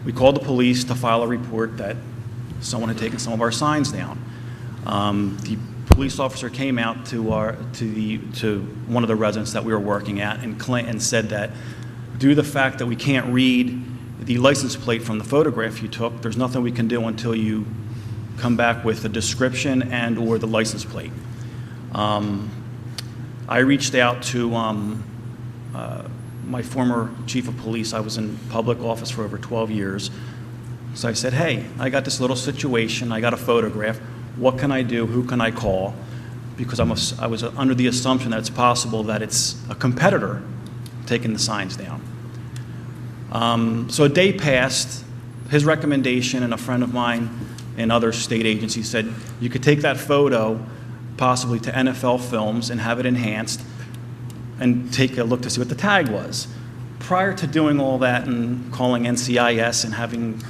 We called the police to file a report that someone had taken some of our signs down. The police officer came out to one of the residents that we were working at and said that due to the fact that we can't read the license plate from the photograph you took, there's nothing we can do until you come back with a description and or the license plate. I reached out to my former chief of police. I was in public office for over 12 years. So I said, hey, I got this little situation. I got a photograph. What can I do? Who can I call? Because I was under the assumption that it's possible that it's a competitor taking the signs down. So a day passed. His recommendation and a friend of mine and other state agencies said you could take that photo possibly to NFL Films and have it enhanced and take a look to see what the tag was. Prior to doing all that and calling NCIS and having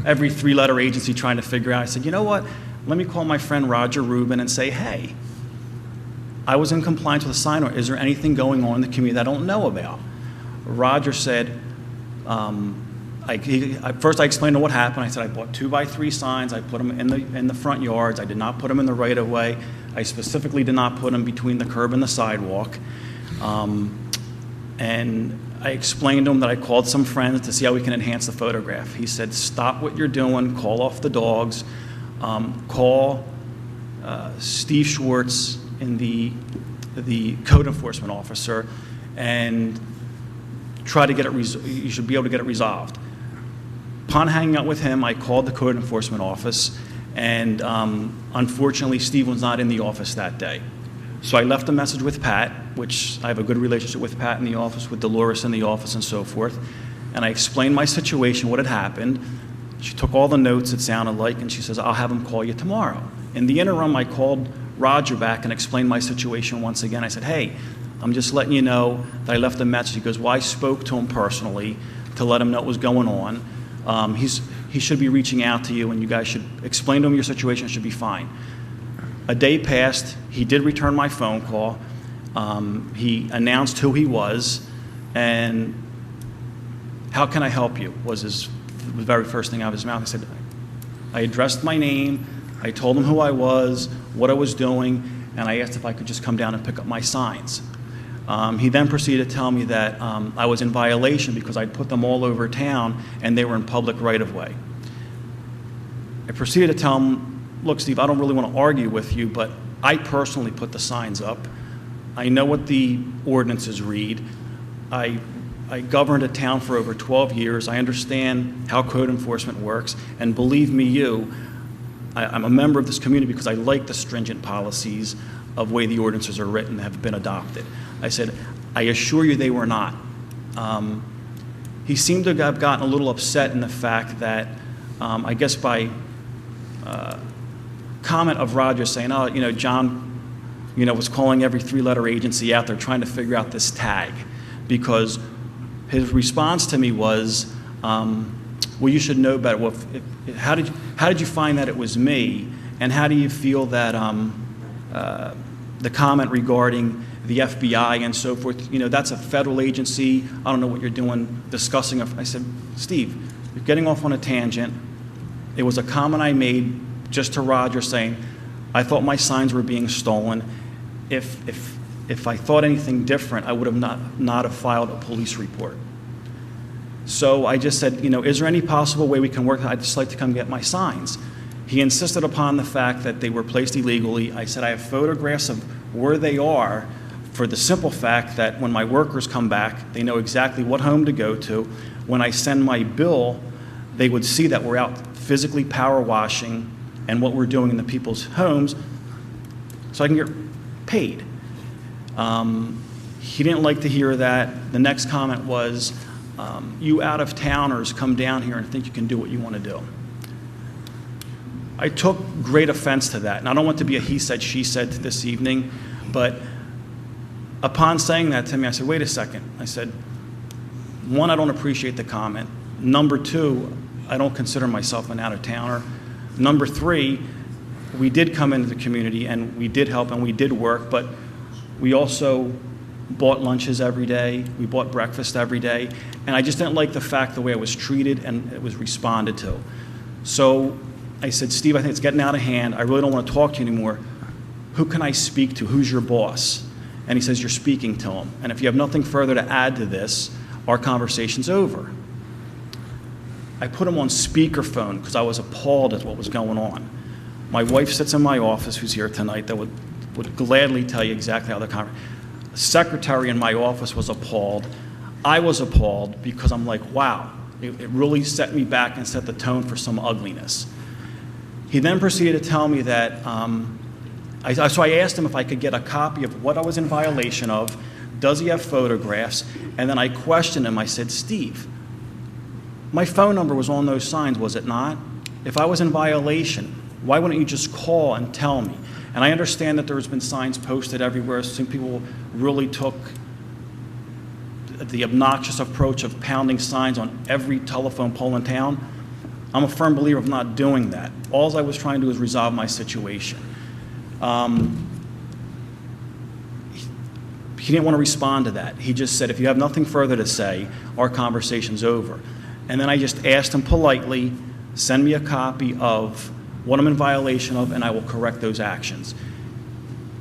every three-letter agency trying to figure out, I said, you know what? Let me call my friend Roger Rubin and say, hey, I was in compliance with the sign order. Is there anything going on in the community that I don't know about? Roger said, first I explained to him what happened. I said I bought 2x3 signs. I put them in the front yards. I did not put them in the right-of-way. I specifically did not put them between the curb and the sidewalk. And I explained to him that I called some friends to see how we can enhance the photograph. He said, stop what you're doing, call off the dogs, call Steve Schwartz, the code enforcement officer, and try to get it, you should be able to get it resolved. Upon hanging out with him, I called the code enforcement office, and unfortunately, Steve was not in the office that day. So I left a message with Pat, which I have a good relationship with Pat in the office, with Dolores in the office, and so forth. And I explained my situation, what had happened. She took all the notes, it sounded like, and she says, I'll have him call you tomorrow. In the interim, I called Roger back and explained my situation once again. I said, hey, I'm just letting you know that I left a message. He goes, well, I spoke to him personally to let him know what was going on. He should be reaching out to you, and you guys should explain to him your situation. It should be fine. A day passed. He did return my phone call. He announced who he was, and how can I help you was the very first thing out of his mouth. I said, I addressed my name. I told him who I was, what I was doing, and I asked if I could just come down and pick up my signs. He then proceeded to tell me that I was in violation because I'd put them all over town and they were in public right-of-way. I proceeded to tell him, look, Steve, I don't really want to argue with you, but I personally put the signs up. I know what the ordinances read. I governed a town for over 12 years. I understand how code enforcement works. And believe me, I'm a member of this community because I like the stringent policies of the way the ordinances are written that have been adopted. I said, I assure you they were not. He seemed to have gotten a little upset in the fact that, I guess by comment of Roger saying, oh, John, was calling every three-letter agency out there trying to figure out this tag, because his response to me was, well, you should know better. Well, how did you find that it was me, and how do you feel that the comment regarding the FBI and so forth, that's a federal agency. I don't know what you're doing discussing. I said, Steve, you're getting off on a tangent. It was a comment I made just to Roger saying, I thought my signs were being stolen. If I thought anything different, I would have not have filed a police report. So I just said, is there any possible way we can work? I'd just like to come get my signs. He insisted upon the fact that they were placed illegally. I said, I have photographs of where they are, for the simple fact that when my workers come back, they know exactly what home to go to. When I send my bill, they would see that we're out physically power washing and what we're doing in the people's homes so I can get paid. He didn't like to hear that. The next comment was, you out-of-towners come down here and think you can do what you want to do. I took great offense to that, and I don't want to be a he said, she said this evening, but upon saying that to me, I said, wait a second. I said, one, I don't appreciate the comment. Number two, I don't consider myself an out-of-towner. Number three, we did come into the community and we did help and we did work, but we also bought lunches every day, we bought breakfast every day, and I just didn't like the fact the way I was treated and it was responded to. So I said, Steve, I think it's getting out of hand. I really don't want to talk to you anymore. Who can I speak to? Who's your boss? And he says, you're speaking to him. And if you have nothing further to add to this, our conversation's over. I put him on speakerphone because I was appalled at what was going on. My wife sits in my office, who's here tonight, that would gladly tell you exactly how the conversation. The secretary in my office was appalled. I was appalled because I'm like, wow, it really set me back and set the tone for some ugliness. He then proceeded to tell me that, so I asked him if I could get a copy of what I was in violation of, does he have photographs, and then I questioned him. I said, Steve, my phone number was on those signs, was it not? If I was in violation, why wouldn't you just call and tell me? And I understand that there's been signs posted everywhere. Some people really took the obnoxious approach of pounding signs on every telephone pole in town. I'm a firm believer of not doing that. All I was trying to do is resolve my situation. He didn't want to respond to that. He just said, if you have nothing further to say, our conversation's over. And then I just asked him politely, send me a copy of what I'm in violation of, and I will correct those actions.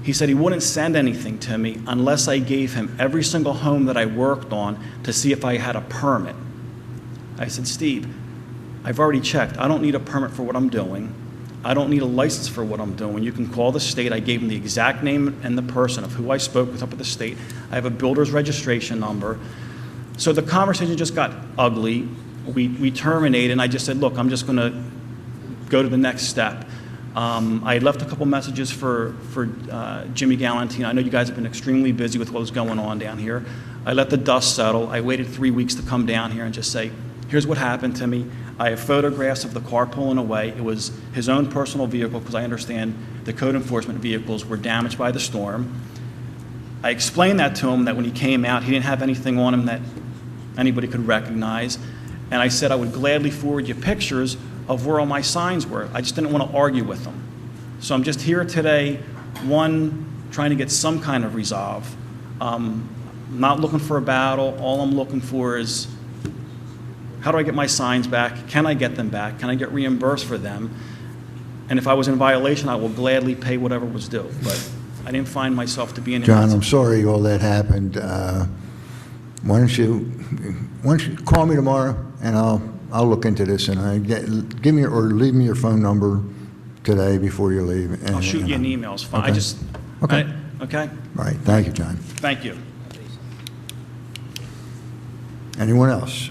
He said he wouldn't send anything to me unless I gave him every single home that I worked on to see if I had a permit. I said, Steve, I've already checked. I don't need a permit for what I'm doing. I don't need a license for what I'm doing. You can call the state. I gave him the exact name and the person of who I spoke with up at the state. I have a builder's registration number. So the conversation just got ugly. We terminated, and I just said, look, I'm just going to go to the next step. I had left a couple messages for Jimmy Galantino. I know you guys have been extremely busy with what was going on down here. I let the dust settle. I waited 3 weeks to come down here and just say, here's what happened to me. I have photographs of the car pulling away. It was his own personal vehicle, because I understand the code enforcement vehicles were damaged by the storm. I explained that to him, that when he came out, he didn't have anything on him that anybody could recognize. And I said I would gladly forward you pictures of where all my signs were. I just didn't want to argue with them. So I'm just here today, one, trying to get some kind of resolve. Not looking for a battle. All I'm looking for is, how do I get my signs back? Can I get them back? Can I get reimbursed for them? And if I was in violation, I will gladly pay whatever was due. But I didn't find myself to be in. John, I'm sorry all that happened. Why don't you call me tomorrow, and I'll look into this, and give me or leave me your phone number today before you leave. And, I'll shoot you an email. It's fine. Okay. Okay. Okay? All right. Thank you, John. Thank you. Anyone else?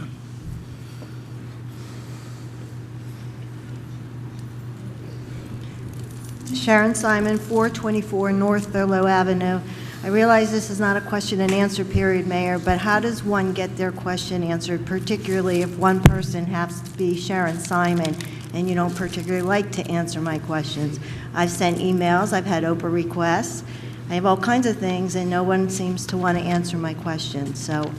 Sharon Simon, 424 North Thurlow Avenue. I realize this is not a question and answer period, Mayor, but how does one get their question answered, particularly if one person happens to be Sharon Simon and you don't particularly like to answer my questions? I've sent emails, I've had Oprah requests, I have all kinds of things, and no one seems to want to answer my questions. So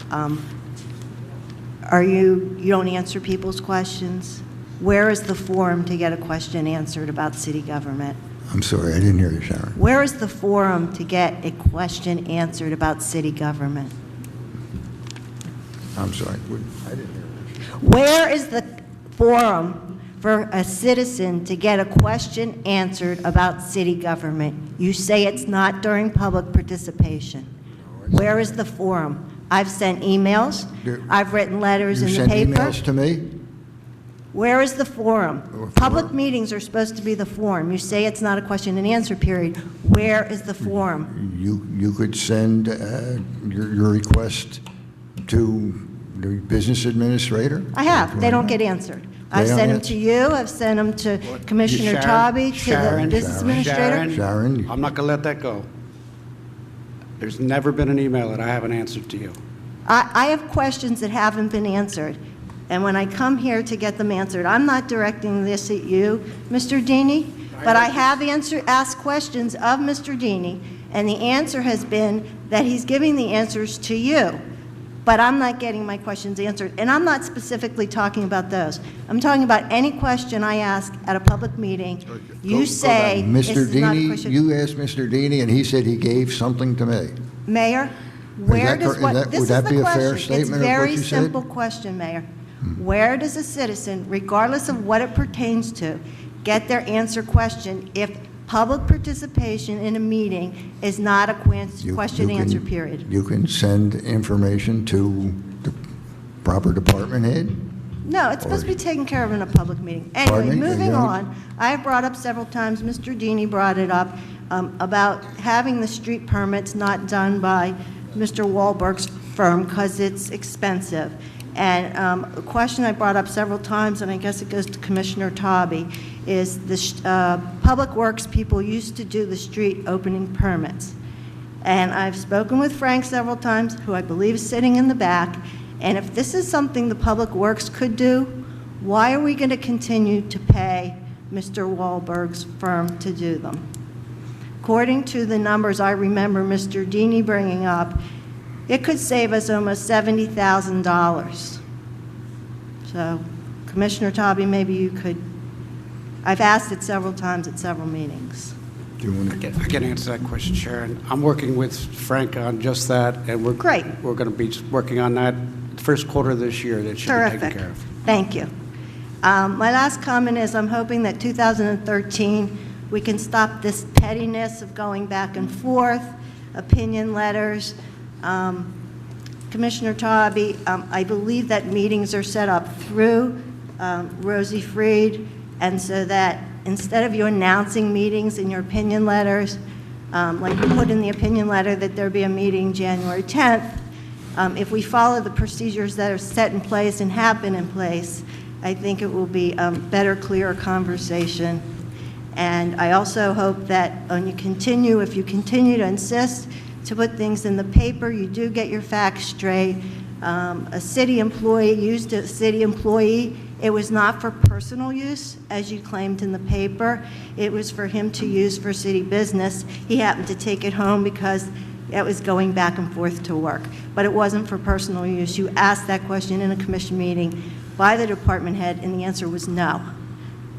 you don't answer people's questions? Where is the forum to get a question answered about city government? I'm sorry, I didn't hear you, Sharon. Where is the forum to get a question answered about city government? I'm sorry. I didn't hear you. Where is the forum for a citizen to get a question answered about city government? You say it's not during public participation. Where is the forum? I've sent emails. I've written letters in the paper. You sent emails to me? Where is the forum? Public meetings are supposed to be the forum. You say it's not a question and answer period. Where is the forum? You could send your request to the business administrator? I have. They don't get answered. I've sent them to you. I've sent them to Commissioner Tobey, to the business administrator. Sharon. I'm not going to let that go. There's never been an email that I haven't answered to you. I have questions that haven't been answered. And when I come here to get them answered, I'm not directing this at you, Mr. Deeney, but I have asked questions of Mr. Deeney, and the answer has been that he's giving the answers to you. But I'm not getting my questions answered. And I'm not specifically talking about those. I'm talking about any question I ask at a public meeting. You say this is not a question. Mr. Deeney, you asked Mr. Deeney, and he said he gave something to me. Mayor, where does what, this is the question. Would that be a fair statement of what you said? It's a very simple question, Mayor. Where does a citizen, regardless of what it pertains to, get their answer question if public participation in a meeting is not a question-answer period? You can send information to the proper department head? No, it's supposed to be taken care of in a public meeting. Anyway, moving on, I brought up several times, Mr. Deeney brought it up, about having the street permits not done by Mr. Wahlberg's firm because it's expensive. And a question I brought up several times, and I guess it goes to Commissioner Tobey, is the Public Works people used to do the street opening permits. And I've spoken with Frank several times, who I believe is sitting in the back, and if this is something the Public Works could do, why are we going to continue to pay Mr. Wahlberg's firm to do them? According to the numbers I remember Mr. Deeney bringing up, it could save us almost $70,000. So, Commissioner Tobey, maybe you could, I've asked it several times at several meetings. I can answer that question, Sharon. I'm working with Frank on just that, and we're going to be working on that first quarter of this year. That should be taken care of. Thank you. My last comment is I'm hoping that 2013 we can stop this pettiness of going back and forth, opinion letters. Commissioner Tobey, I believe that meetings are set up through Rosie Freed, and so that instead of you announcing meetings in your opinion letters, like you put in the opinion letter that there be a meeting January 10th, if we follow the procedures that are set in place and have been in place, I think it will be a better, clearer conversation. And I also hope that when if you continue to insist to put things in the paper, you do get your facts straight. A city employee used a city employee. It was not for personal use, as you claimed in the paper. It was for him to use for city business. He happened to take it home because it was going back and forth to work. But it wasn't for personal use. You asked that question in a commission meeting by the department head, and the answer was no.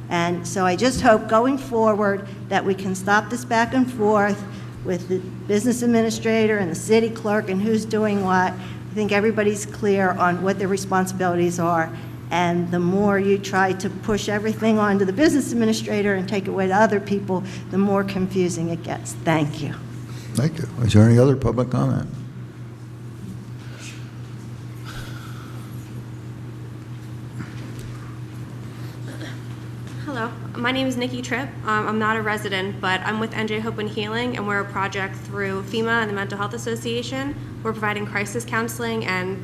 And so I just hope going forward that we can stop this back and forth with the business administrator and the city clerk and who's doing what. I think everybody's clear on what their responsibilities are. And the more you try to push everything onto the business administrator and take it away to other people, the more confusing it gets. Thank you. Thank you. Is there any other public comment? Hello, my name is Nikki Tripp. I'm not a resident, but I'm with NJ Hope and Healing, and we're a project through FEMA and the Mental Health Association. We're providing crisis counseling and,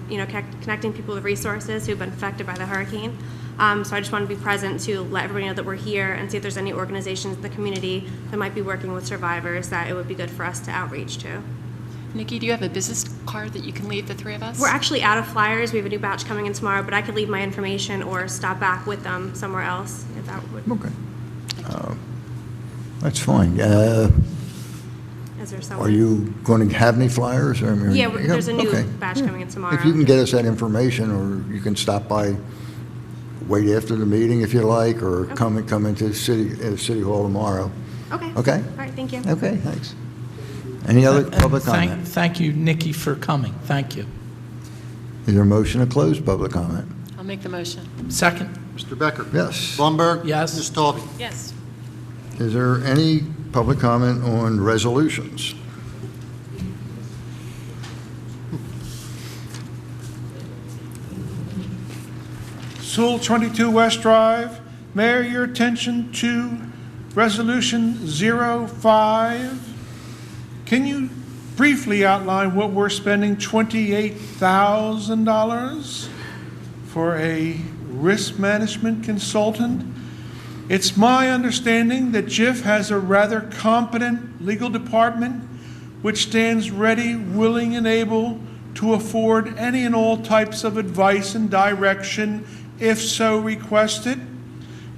connecting people with resources who've been affected by the hurricane. So I just want to be present to let everybody know that we're here and see if there's any organizations in the community that might be working with survivors that it would be good for us to outreach to. Nikki, do you have a business card that you can leave the three of us? We're actually out of flyers. We have a new batch coming in tomorrow, but I could leave my information or stop back with them somewhere else if that would. Okay. That's fine. Is there someone? Are you going to have any flyers? Yeah, there's a new okay. batch coming in tomorrow. If you can get us that information, or you can stop by, wait after the meeting if you like, or come into City Hall tomorrow. Okay. Okay? All right, thank you. Okay, thanks. Any other public comment? Thank you, Nikki, for coming. Thank you. Is there a motion to close public comment? I'll make the motion. Second. Mr. Becker? Yes. Blumberg? Yes. Ms. Taube? Yes. Is there any public comment on resolutions? Sewell 22 West Drive. Mayor, your attention to Resolution 05. Can you briefly outline what we're spending $28,000 for a risk management consultant? It's my understanding that JIF has a rather competent legal department which stands ready, willing, and able to afford any and all types of advice and direction if so requested.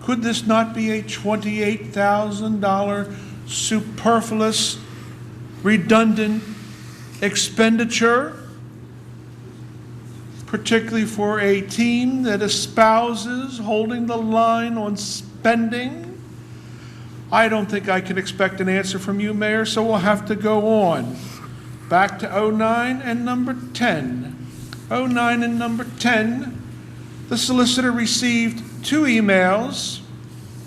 Could this not be a $28,000 superfluous, redundant expenditure, particularly for a team that espouses holding the line on spending? I don't think I can expect an answer from you, Mayor, so we'll have to go on. Back to 09 and number 10. 09 and number 10, the solicitor received 2 emails,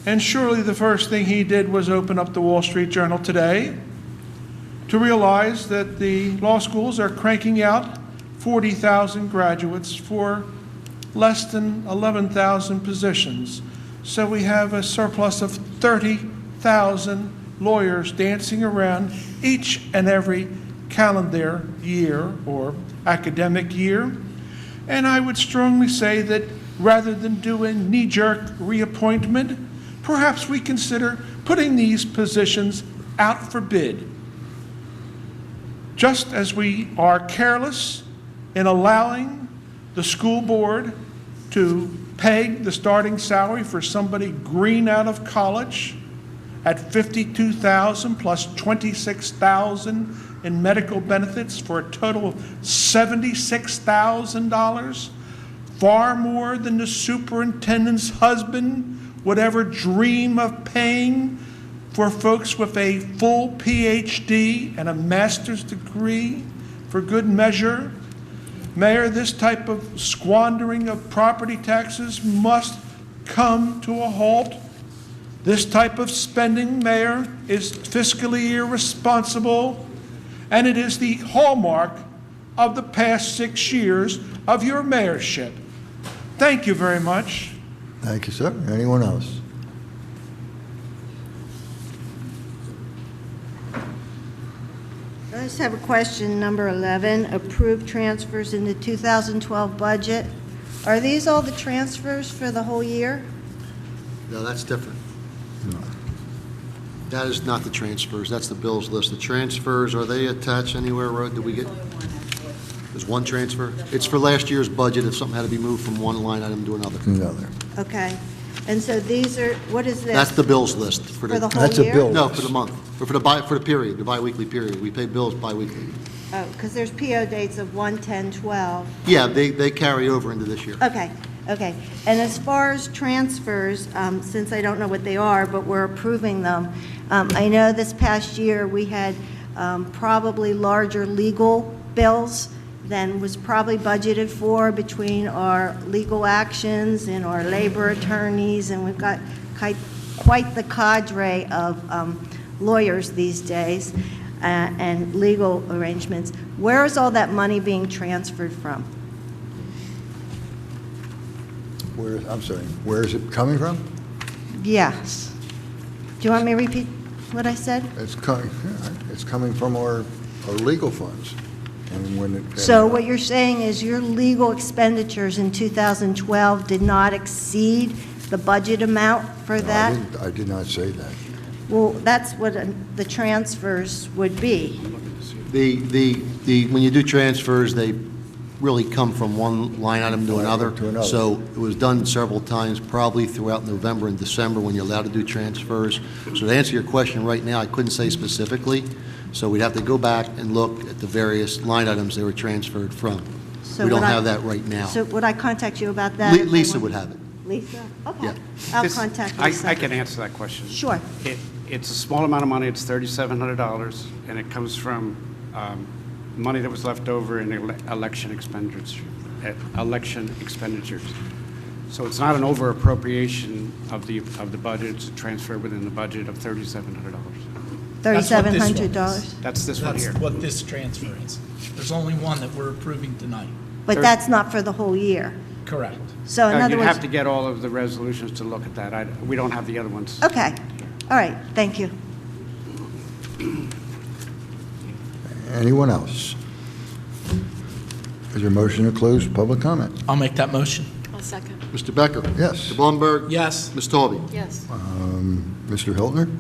and surely the first thing he did was open up the Wall Street Journal today to realize that the law schools are cranking out 40,000 graduates for less than 11,000 positions. So we have a surplus of 30,000 lawyers dancing around each and every calendar year or academic year. And I would strongly say that rather than do a knee-jerk reappointment, perhaps we consider putting these positions out for bid. Just as we are careless in allowing the school board to peg the starting salary for somebody green out of college at $52,000 plus $26,000 in medical benefits for a total of $76,000, far more than the superintendent's husband would ever dream of paying for folks with a full PhD and a master's degree for good measure. Mayor, this type of squandering of property taxes must come to a halt. This type of spending, Mayor, is fiscally irresponsible, and it is the hallmark of the past 6 years of your mayorship. Thank you very much. Thank you, sir. Anyone else? I just have a question, number 11, approved transfers in the 2012 budget. Are these all the transfers for the whole year? No, that's different. That is not the transfers, that's the bills list. The transfers, are they attached anywhere, Rod? Did we get? There's one transfer? It's for last year's budget, if something had to be moved from one line item to another. Okay. And so these are, what is this? That's the bills list. For the whole That's a year? No, for the month, or for the period, the bi-weekly period. We pay bills bi-weekly. Oh, because there's PO dates of 1/10/12. Yeah, they carry over into this year. Okay, okay. And as far as transfers, since I don't know what they are, but we're approving them, I know this past year we had probably larger legal bills than was probably budgeted for between our legal actions and our labor attorneys, and we've got quite the cadre of lawyers these days. and legal arrangements. Where is all that money being transferred from? I'm sorry, where is it coming from? Yes. Do you want me to repeat what I said? It's coming from our legal funds. And when it, So what you're saying is your legal expenditures in 2012 did not exceed the budget amount for No, that? I did not say that. Well, that's what the transfers would be. When you do transfers, they really come from one line item to another. So it was done several times, probably throughout November and December when you're allowed to do transfers. So to answer your question right now, I couldn't say specifically. So we'd have to go back and look at the various line items they were transferred from. So We don't would I- have that right now. So would I contact you about that? if I Lisa want- would have it. Lisa? Okay. Yeah. I'll This- contact I Lisa. can answer that question. Sure. It's a small amount of money, it's $3,700, and it comes from money that was left over in election expenditures. So it's not an over appropriation of the budget, it's a transfer within the budget of $3,700. $3,700? That's this one here. That's what this transfer is. There's only one that we're approving tonight. But that's not for the whole year? Correct. So in other You'd words... have to get all of the resolutions to look at that. We don't have the other ones. Okay. All right. Thank you. Anyone else? Is there a motion to close public comment? I'll make that motion. I'll second. Mr. Becker? Yes. Mr. Blumberg? Yes. Ms. Taube? Yes. Mr. Hiltner?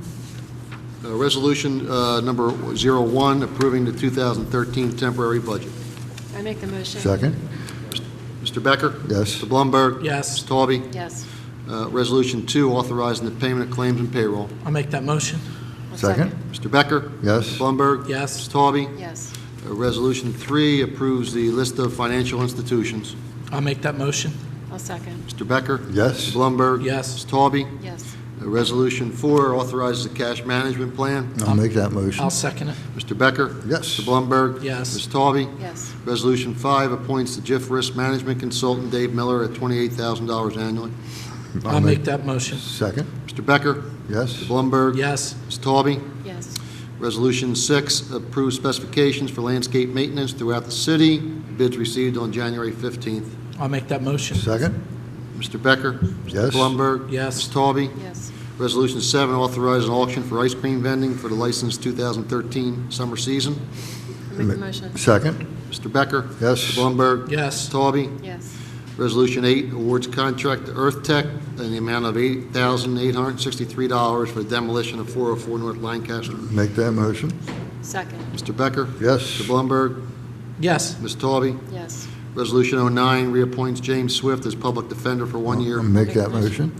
Resolution number 01, approving the 2013 temporary budget. I make the motion. Second? Mr. Becker? Yes. Mr. Blumberg? Yes. Ms. Taube? Yes. Resolution 2, authorizing the payment of claims and payroll. I'll make that motion. Second? Mr. Becker? Yes. Blumberg? Yes. Ms. Taube? Yes. Resolution 3 approves the list of financial institutions. I'll make that motion. I'll second. Mr. Becker? Yes. Mr. Blumberg? Yes. Ms. Taube? Yes. Resolution 4 authorizes a cash management plan. I'll make that motion. I'll second it. Mr. Becker? Yes. Mr. Blumberg? Yes. Ms. Taube? Yes. Resolution 5 appoints the JIF Risk Management Consultant Dave Miller at $28,000 annually. I'll make that motion. Second? Mr. Becker? Yes. Mr. Blumberg? Yes. Ms. Taube? Yes. Resolution 6 approves specifications for landscape maintenance throughout the city. Bids received on January 15th. I'll make that motion. Second? Mr. Becker? Yes. Mr. Blumberg? Yes. Ms. Taube? Yes. Resolution 7 authorizes an auction for ice cream vending for the licensed 2013 summer season. I make the motion. Second? Mr. Becker? Yes. Mr. Blumberg? Yes. Ms. Taube? Yes. Resolution 8 awards contract to Earth Tech in the amount of $8,863 for demolition of 404 North Lancaster. Make that motion. Second. Mr. Becker? Yes. Mr. Blumberg? Yes. Ms. Taube? Yes. Resolution 09 reappoints James Swift as public defender for 1 year. Make that motion.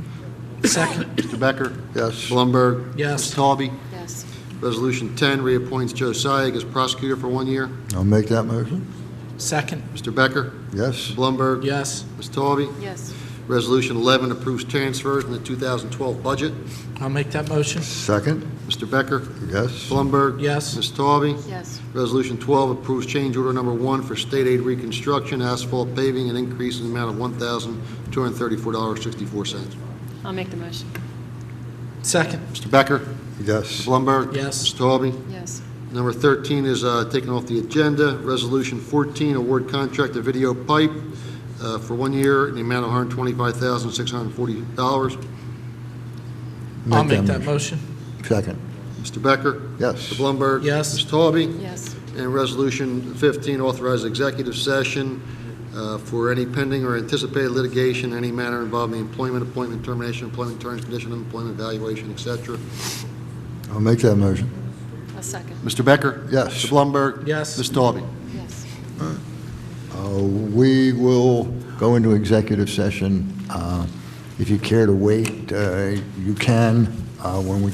Second. Mr. Becker? Yes. Blumberg? Yes. Ms. Taube? Yes. Resolution 10 reappoints Joe Syag as prosecutor for 1 year. I'll make that motion. Second. Mr. Becker? Yes. Blumberg? Yes. Ms. Taube? Yes. Resolution 11 approves transfers in the 2012 budget. I'll make that motion. Second? Mr. Becker? Yes. Blumberg? Yes. Ms. Taube? Yes. Resolution 12 approves change order number 1 for state aid reconstruction, asphalt paving, and increase in the amount of $1,234.64. I'll make the motion. Second. Mr. Becker? Yes. Blumberg? Yes. Ms. Taube? Yes. Number 13 is taken off the agenda. Resolution 14, award contract to Video Pipe for 1 year in the amount of $125,640. I'll make that motion. Second? Mr. Becker? Yes. Mr. Blumberg? Yes. Ms. Taube? Yes. And Resolution 15 authorizes executive session for any pending or anticipated litigation, any matter involving employment, appointment, termination, employment terms, condition of employment, evaluation, etc. I'll make that motion. A second. Mr. Becker? Yes. Mr. Blumberg? Yes. Ms. Taube? Yes. We will go into executive session. If you care to wait, you can when we